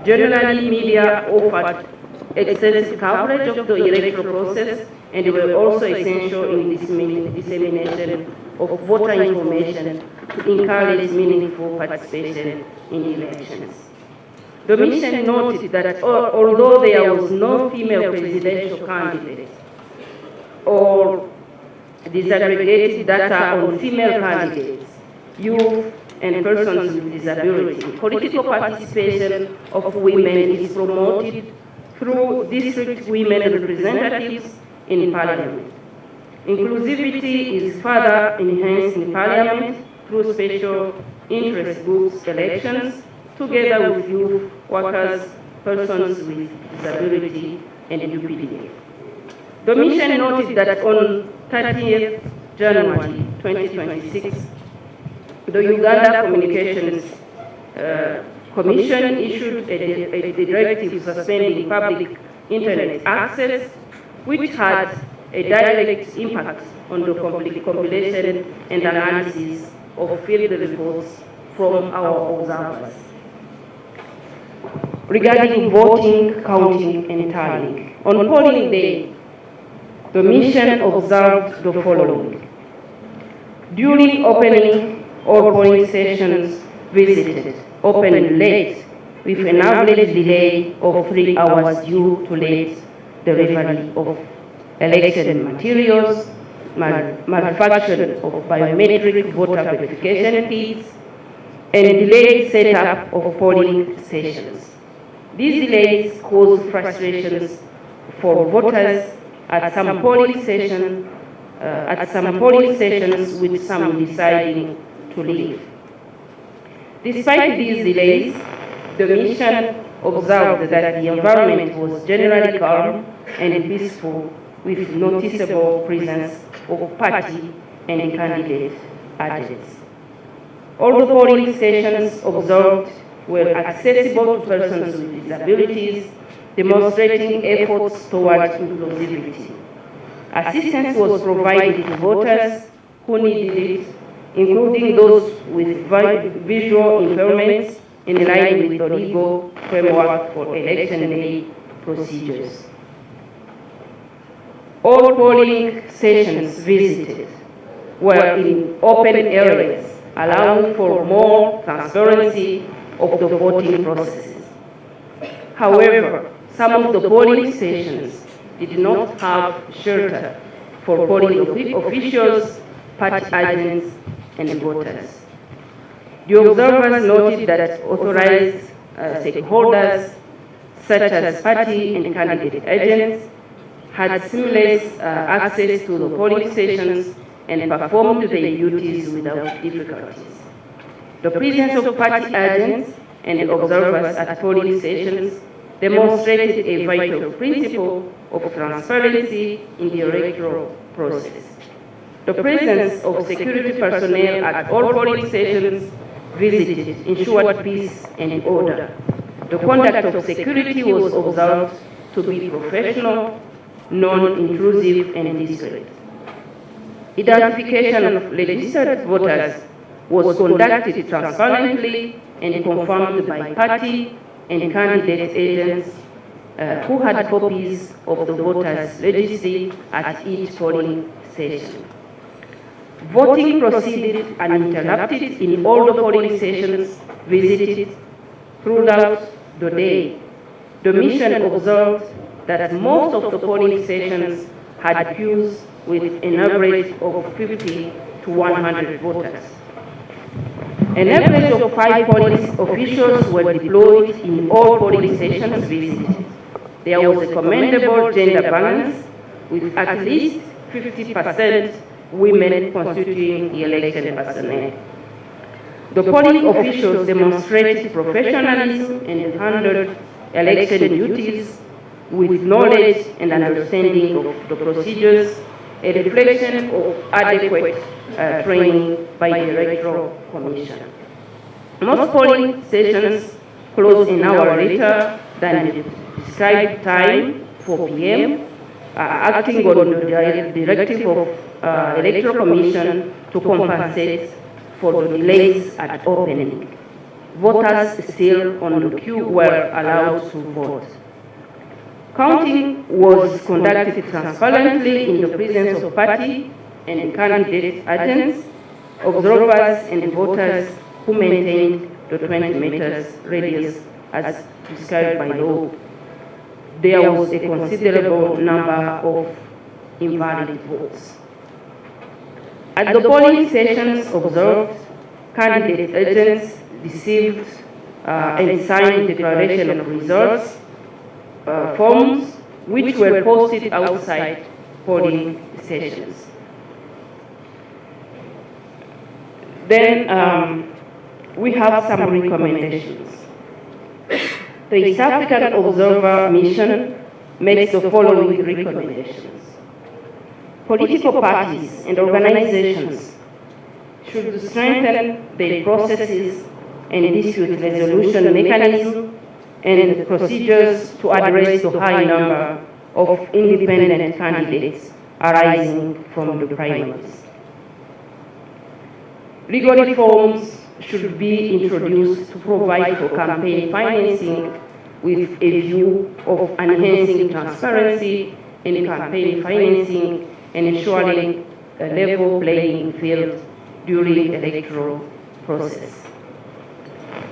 Generally, media offered extensive coverage of the electoral process and were also essential in dissemination of voter information to encourage meaningful participation in elections. The mission noted that although there was no female presidential candidate or disaggregated data on female candidates, youth, and persons with disability, political participation of women is promoted through district women representatives in parliament. Inclusivity is further enhanced in parliament through special interest groups elections, together with youth workers, persons with disability, and UPDF. The mission noted that on 30th January 2026, the Uganda Communications Commission issued a directive suspending public internet access, which had a direct impact on the compilation and analysis of field reports from our observers. Regarding voting, counting, and tallying, on polling day, the mission observed the following. During opening, all polling stations visited opened late with an average delay of 3 hours due to late delivery of election materials, manufacture of biometric voter verification kits, and delayed setup of polling stations. These delays caused frustrations for voters at some polling stations, with some deciding to leave. Despite these delays, the mission observed that the environment was generally calm and peaceful, with noticeable presence of party and candidate agents. All the polling stations observed were accessible to persons with disabilities, demonstrating efforts towards inclusivity. Assistance was provided to voters who needed it, including those with visual impairments, in line with the legal framework for election day procedures. All polling stations visited were in open areas, allowing for more transparency of the voting processes. However, some of the polling stations did not have shelter for polling officials, party agents, and voters. The observers noted that authorized stakeholders, such as party and candidate agents, had seamless access to the polling stations and performed their duties without difficulties. The presence of party agents and observers at polling stations demonstrated a vital principle of transparency in the electoral process. The presence of security personnel at all polling stations visited ensured peace and order. The conduct of security was observed to be professional, non-intrusive, and discreet. Identification of registered voters was conducted transparently and confirmed by party and candidate agents who had copies of the voters' registry at each polling station. Voting proceeded uninterrupted in all the polling stations visited throughout the day. The mission observed that most of the polling stations had queues with an average of 50 to 100 voters. An average of 5 police officials were deployed in all polling stations visited. There was a commendable gender balance, with at least 50% women constituting the election personnel. The polling officials demonstrated professionalism and handled election duties with knowledge and understanding of the procedures, a reflection of adequate training by the Electoral Commission. Most polling stations closed an hour later than the prescribed time, 4 p.m., acting on the directive of Electoral Commission to compensate for the delays at opening. Voters still on the queue were allowed to vote. Counting was conducted transparently in the presence of party and candidate agents, observers, and voters who maintained the 20 meters radius as prescribed by law. There was a considerable number of invalid votes. At the polling stations observed, candidate agents received and signed declaration of results forms, which were posted outside polling stations. Then we have some recommendations. The East African Observer Mission makes the following recommendations. Political parties and organizations should strengthen their processes and dispute resolution mechanism and procedures to address the high number of independent candidates arising from the primaries. Legal reforms should be introduced to provide for campaign financing with a view of enhancing transparency in campaign financing and ensuring a level playing field during electoral process.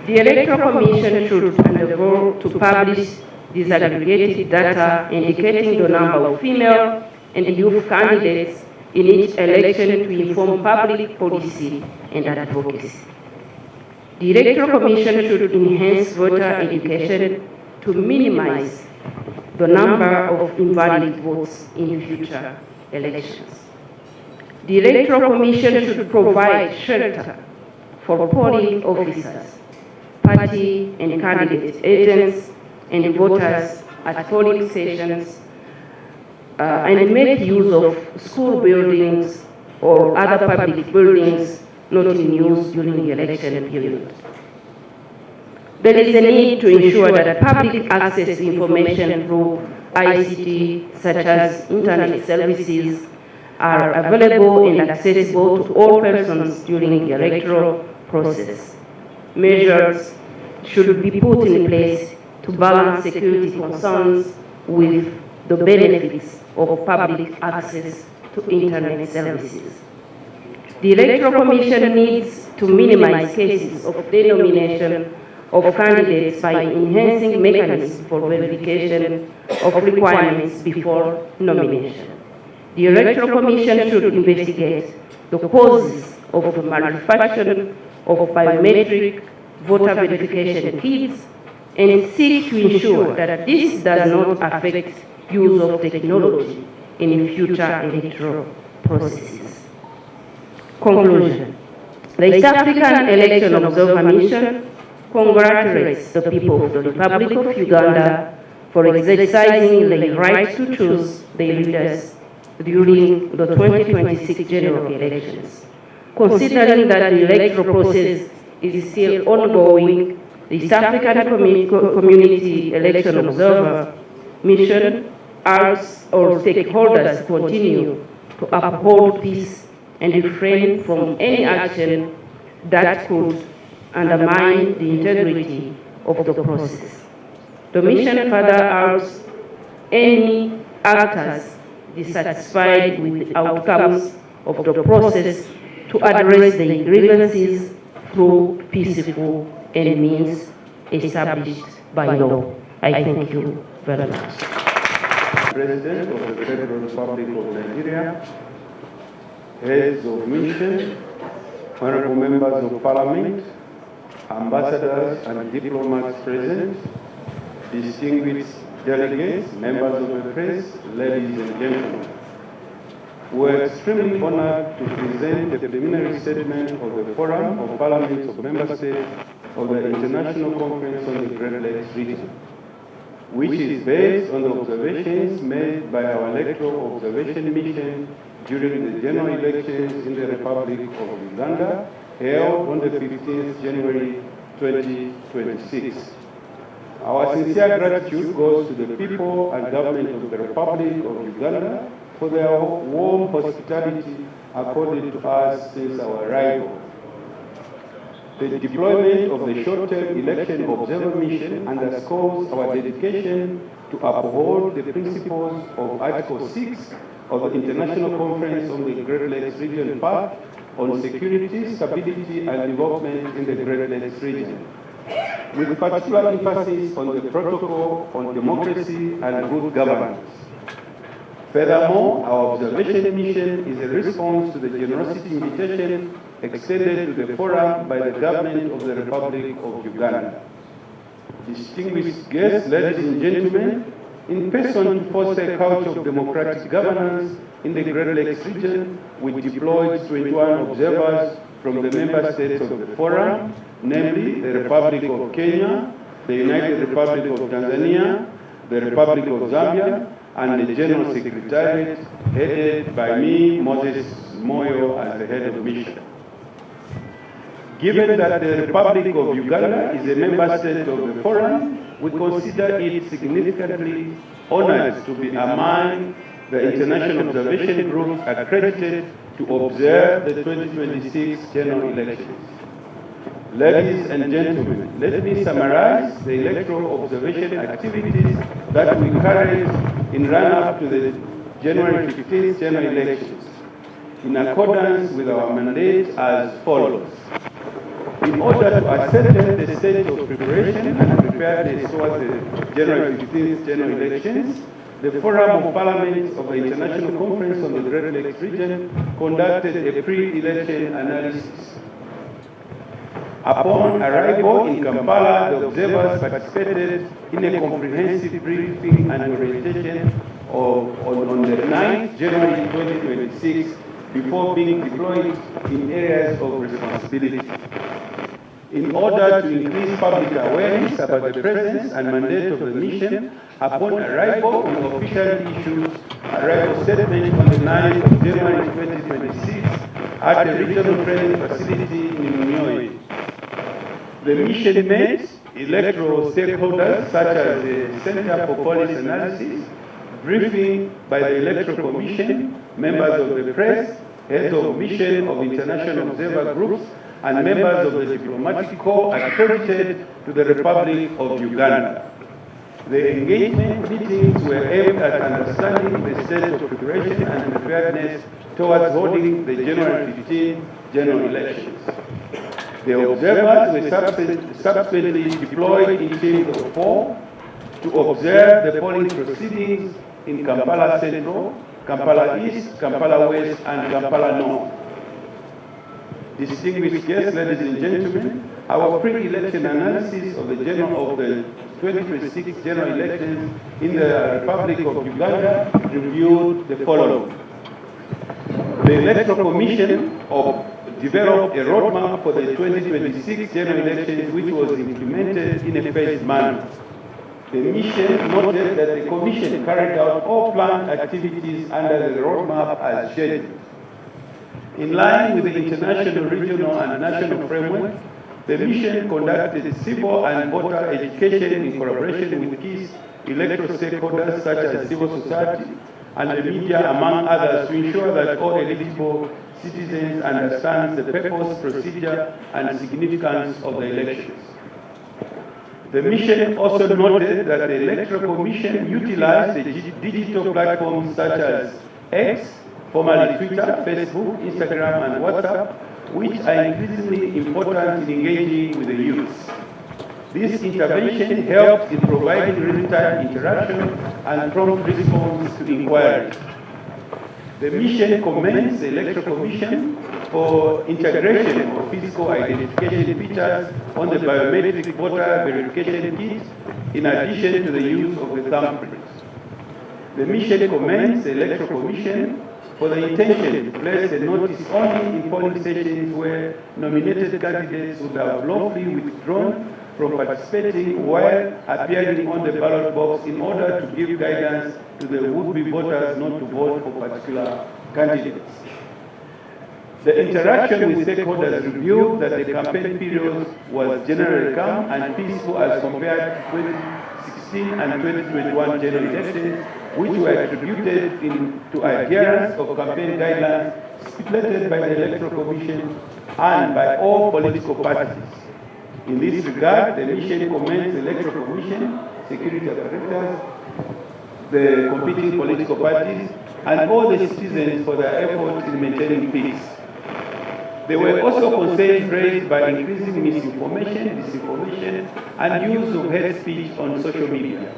The Electoral Commission should endeavor to publish disaggregated data indicating the number of female and youth candidates in each election to inform public policy and advocacy. The Electoral Commission should enhance voter education to minimize the number of invalid votes in future elections. The Electoral Commission should provide shelter for polling officers, party and candidate agents, and voters at polling stations, and make use of school buildings or other public buildings not in use during the election period. There is a need to ensure that public access to information through ICT, such as internet services, are available and accessible to all persons during the electoral process. Measures should be put in place to balance security concerns with the benefits of public access to internet services. The Electoral Commission needs to minimize cases of denomination of candidates by enhancing mechanisms for verification of requirements before nomination. The Electoral Commission should investigate the causes of the manufacture of biometric voter verification kits and seek to ensure that this does not affect use of technology in future electoral processes. Conclusion. The East African Election Observer Mission congratulates the people of the Republic of Uganda for exercising their right to choose their leaders during the 2026 general elections. Considering that the electoral process is still ongoing, the East African Community Election Observer Mission urges all stakeholders to continue to uphold peace and refrain from any action that could undermine the integrity of the process. The mission further urges any actors dissatisfied with the outcomes of the process to address their grievances through peaceful and means established by law. I thank you very much. President of the Federal Republic of Nigeria, heads of mission, honorable members of parliament, ambassadors and diplomats present, distinguished delegates, members of the press, ladies and gentlemen. We're extremely honored to present the preliminary statement of the Forum of Parliaments of Member States of the International Conference on the Great Lakes region, which is based on the observations made by our electoral observation mission during the general elections in the Republic of Uganda, held on the 15th January 2026. Our sincere gratitude goes to the people and government of the Republic of Uganda for their warm hospitality accorded to us since our arrival. The deployment of the short-term election observer mission underscores our dedication to uphold the principles of Article 6 of the International Conference on the Great Lakes Region Pact on security, stability, and development in the Great Lakes region, with particular emphasis on the protocol on democracy and good governance. Furthermore, our observation mission is a response to the generosity invitation extended to the forum by the government of the Republic of Uganda. Distinguished guests, ladies and gentlemen, in person to foster a culture of democratic governance in the Great Lakes region, we deployed 21 observers from the member states of the forum, namely the Republic of Kenya, the United Republic of Tanzania, the Republic of Zambia, and the General Secretariat, headed by me, Moses Moyo, as the head of mission. Given that the Republic of Uganda is a member state of the forum, we consider it significantly honored to be among the international observation group accredited to observe the 2026 general elections. Ladies and gentlemen, let me summarize the electoral observation activities that we carried in run-up to the January 15th general elections, in accordance with our mandate as follows. In order to ascertain the state of preparation and preparedness towards the January 15th general elections, the Forum of Parliaments of the International Conference on the Great Lakes region conducted a pre-election analysis. Upon arrival in Kampala, the observers participated in a comprehensive briefing and orientation on the 9th January 2026 before being deployed in areas of responsibility. In order to increase public awareness about the presence and mandate of the mission, upon arrival, we officially issued arrival statement on the 9th of January 2026 at the regional training facility in Unioe. The mission met electoral stakeholders such as the Center for Policy Analysis, briefing by the Electoral Commission, members of the press, heads of mission of international observer groups, and members of the diplomatic corps accredited to the Republic of Uganda. The engagement meetings were aimed at understanding the state of preparation and preparedness towards holding the January 15 general elections. The observers were subsequently deployed in teams of 4 to observe the polling proceedings in Kampala Central, Kampala East, Kampala West, and Kampala North. Distinguished guests, ladies and gentlemen, our pre-election analysis of the 2026 general elections in the Republic of Uganda reviewed the following. The Electoral Commission developed a roadmap for the 2026 general elections, which was implemented in a phased manner. The mission noted that the Commission carried out all planned activities under the roadmap as scheduled. In line with the international, regional, and national framework, the mission conducted civil and voter education in collaboration with key electoral stakeholders such as civil society and the media, among others, to ensure that all eligible citizens understand the purpose, procedure, and significance of the elections. The mission also noted that the Electoral Commission utilized the digital platforms such as X, formerly Twitter, Facebook, Instagram, and WhatsApp, which are increasingly important in engaging with the youth. This intervention helped in providing real-time interaction and prompt response to inquiries. The mission commends the Electoral Commission for integration of physical identification features on the biometric voter verification kit in addition to the use of the thumbprints. The mission commends the Electoral Commission for the intention to place the notice only in polling stations where nominated candidates would have lawfully withdrawn from participating while appearing on the ballot box in order to give guidance to the would-be voters not to vote for particular candidates. The interaction with stakeholders revealed that the campaign period was generally calm and peaceful as compared to 2016 and 2021 general elections, which were attributed to adherence of campaign guidelines stipulated by the Electoral Commission and by all political parties. In this regard, the mission commends the Electoral Commission, security apparatus, the competing political parties, and all the citizens for their efforts in maintaining peace. There were also concerns raised by increasing misinformation, disinformation, and use of hate speech on social media.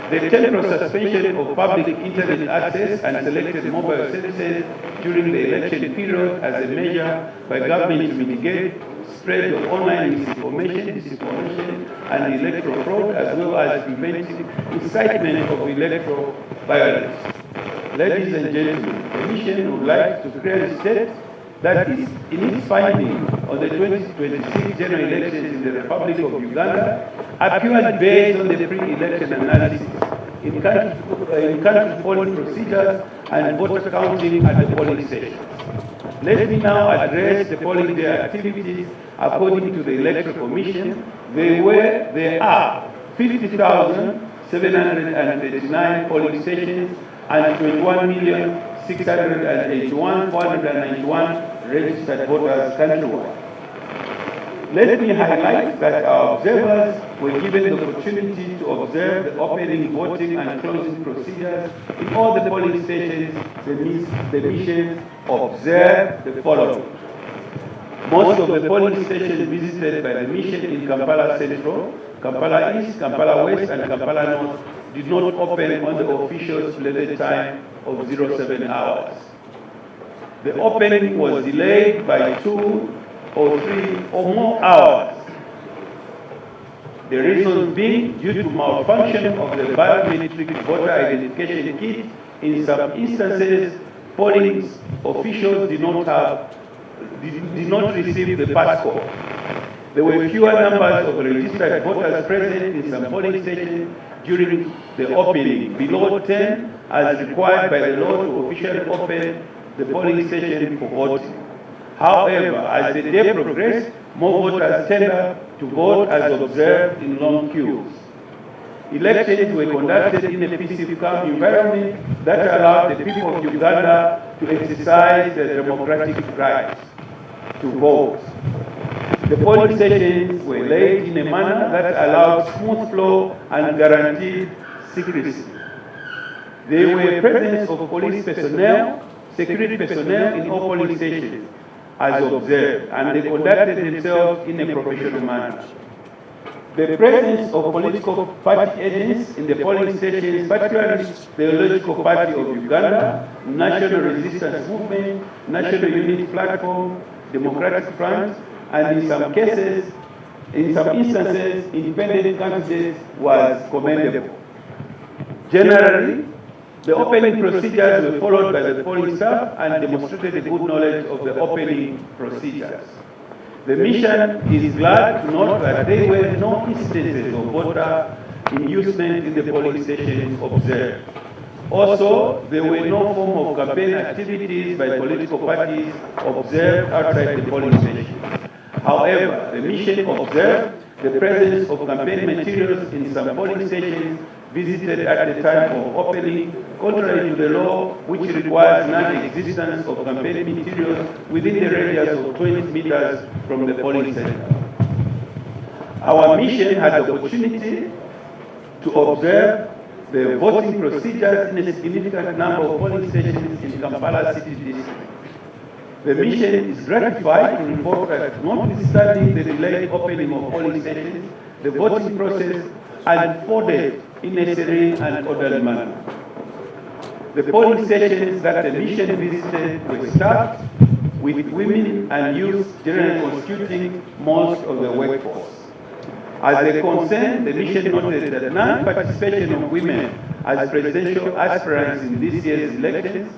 The temporary suspension of public internet access and selected mobile services during the election period as a measure by government to mitigate spread of online misinformation, disinformation, and electoral fraud, as well as preventing incitement of electoral violence. Ladies and gentlemen, the mission would like to clearly state that in its finding on the 2026 general elections in the Republic of Uganda appeared based on the pre-election analysis in country polling procedures and voter counting at the polling stations. Let me now address the polling day activities according to the Electoral Commission. There are 50,739 polling stations and 21,681,491 registered voters countrywide. Let me highlight that our observers were given the opportunity to observe the opening, voting, and closing procedures in all the polling stations. The mission observed the following. Most of the polling stations visited by the mission in Kampala Central, Kampala East, Kampala West, and Kampala North did not open on the official slated time of 07 hours. The opening was delayed by 2 or 3 or more hours. The reason being due to malfunction of the biometric voter identification kit. In some instances, polling officials did not receive the passcode. There were fewer numbers of registered voters present in some polling stations during the opening, below 10 as required by the law to officially open the polling station for voting. However, as the day progressed, more voters turned up to vote as observed in long queues. Elections were conducted in a peaceful, calm environment that allowed the people of Uganda to exercise their democratic rights to vote. The polling stations were laid in a manner that allowed smooth flow and guaranteed secrecy. There were presence of police personnel, security personnel in all polling stations, as observed, and they conducted themselves in a professional manner. The presence of political party agents in the polling stations, particularly the Ideological Party of Uganda, National Resistance Movement, National Unity Platform, Democratic Front, and in some instances, independent candidates was commendable. Generally, the opening procedures were followed by the polling staff and demonstrated a good knowledge of the opening procedures. The mission is glad to note that there were no instances of voter inducement in the polling stations observed. Also, there were no form of campaign activities by political parties observed outside the polling station. However, the mission observed the presence of campaign materials in some polling stations visited at the time of opening, contrary to the law which requires non-existence of campaign materials within the radius of 20 meters from the polling center. Our mission had the opportunity to observe the voting procedures in a significant number of polling stations in Kampala City District. The mission is gratified to report that notwithstanding the delayed opening of polling stations, the voting process unfolded in a serene and orderly manner. The polling stations that the mission visited were staffed with women and youth generally constituting most of the workforce. As a concern, the mission noted that non-participation of women as presidential aspirants in this year's elections,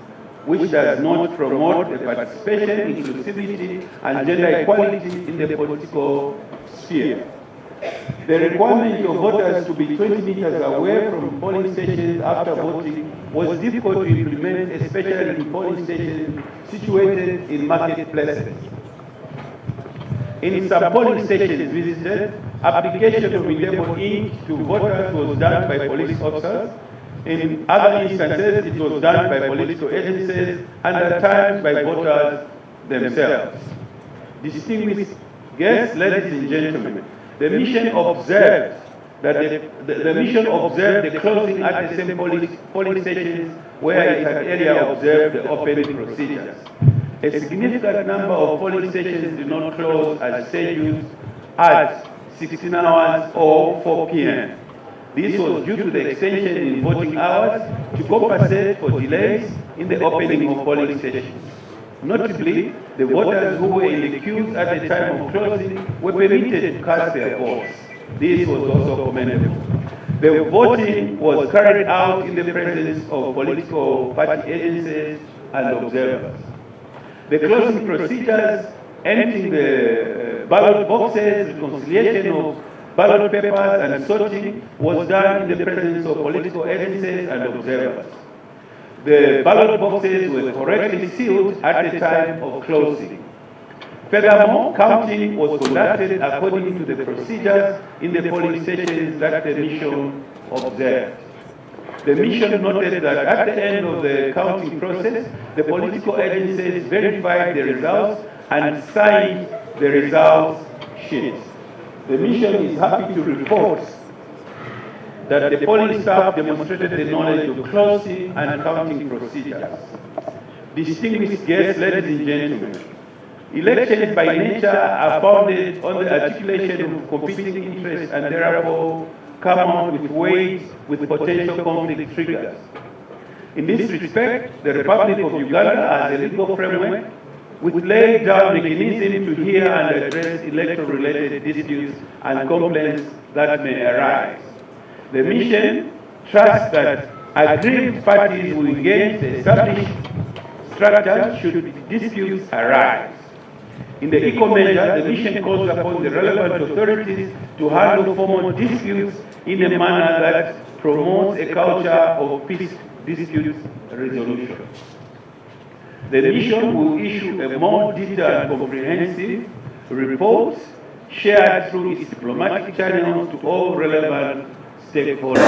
which does not promote the participation, inclusivity, and gender equality in the political sphere. The requirement of voters to be 20 meters away from polling stations after voting was difficult to implement, especially in polling stations situated in marketplaces. In some polling stations visited, application of indelible ink to voters was done by police officers. In other instances, it was done by political agencies and at times by voters themselves. Distinguished guests, ladies and gentlemen, the mission observed the closing at the same polling stations where it had earlier observed the opening procedures. A significant number of polling stations did not close as scheduled at 16 hours or 4 p.m. This was due to the extension in voting hours to compensate for delays in the opening of polling stations. Notably, the voters who were in the queues at the time of closing were permitted to cast their votes. This was also commendable. The voting was carried out in the presence of political party agencies and observers. The closing procedures, emptying the ballot boxes, reconciliation of ballot papers, and sorting was done in the presence of political agencies and observers. The ballot boxes were correctly sealed at the time of closing. Furthermore, counting was conducted according to the procedures in the polling stations that the mission observed. The mission noted that at the end of the counting process, the political agencies verified the results and signed the results sheets. The mission is happy to report that the polling staff demonstrated the knowledge of closing and counting procedures. Distinguished guests, ladies and gentlemen, elections by nature are founded on the articulation of competing interests and therefore come out with ways with potential conflict triggers. In this respect, the Republic of Uganda has a legal framework which laid down mechanism to hear and address electoral-related disputes and complaints that may arise. The mission trusts that aggrieved parties will engage the established structure should disputes arise. In the ECOMESA, the mission calls upon the relevant authorities to handle formal disputes in a manner that promotes a culture of peace dispute resolution. The mission will issue a more detailed and comprehensive report shared through its diplomatic channels to all relevant stakeholders.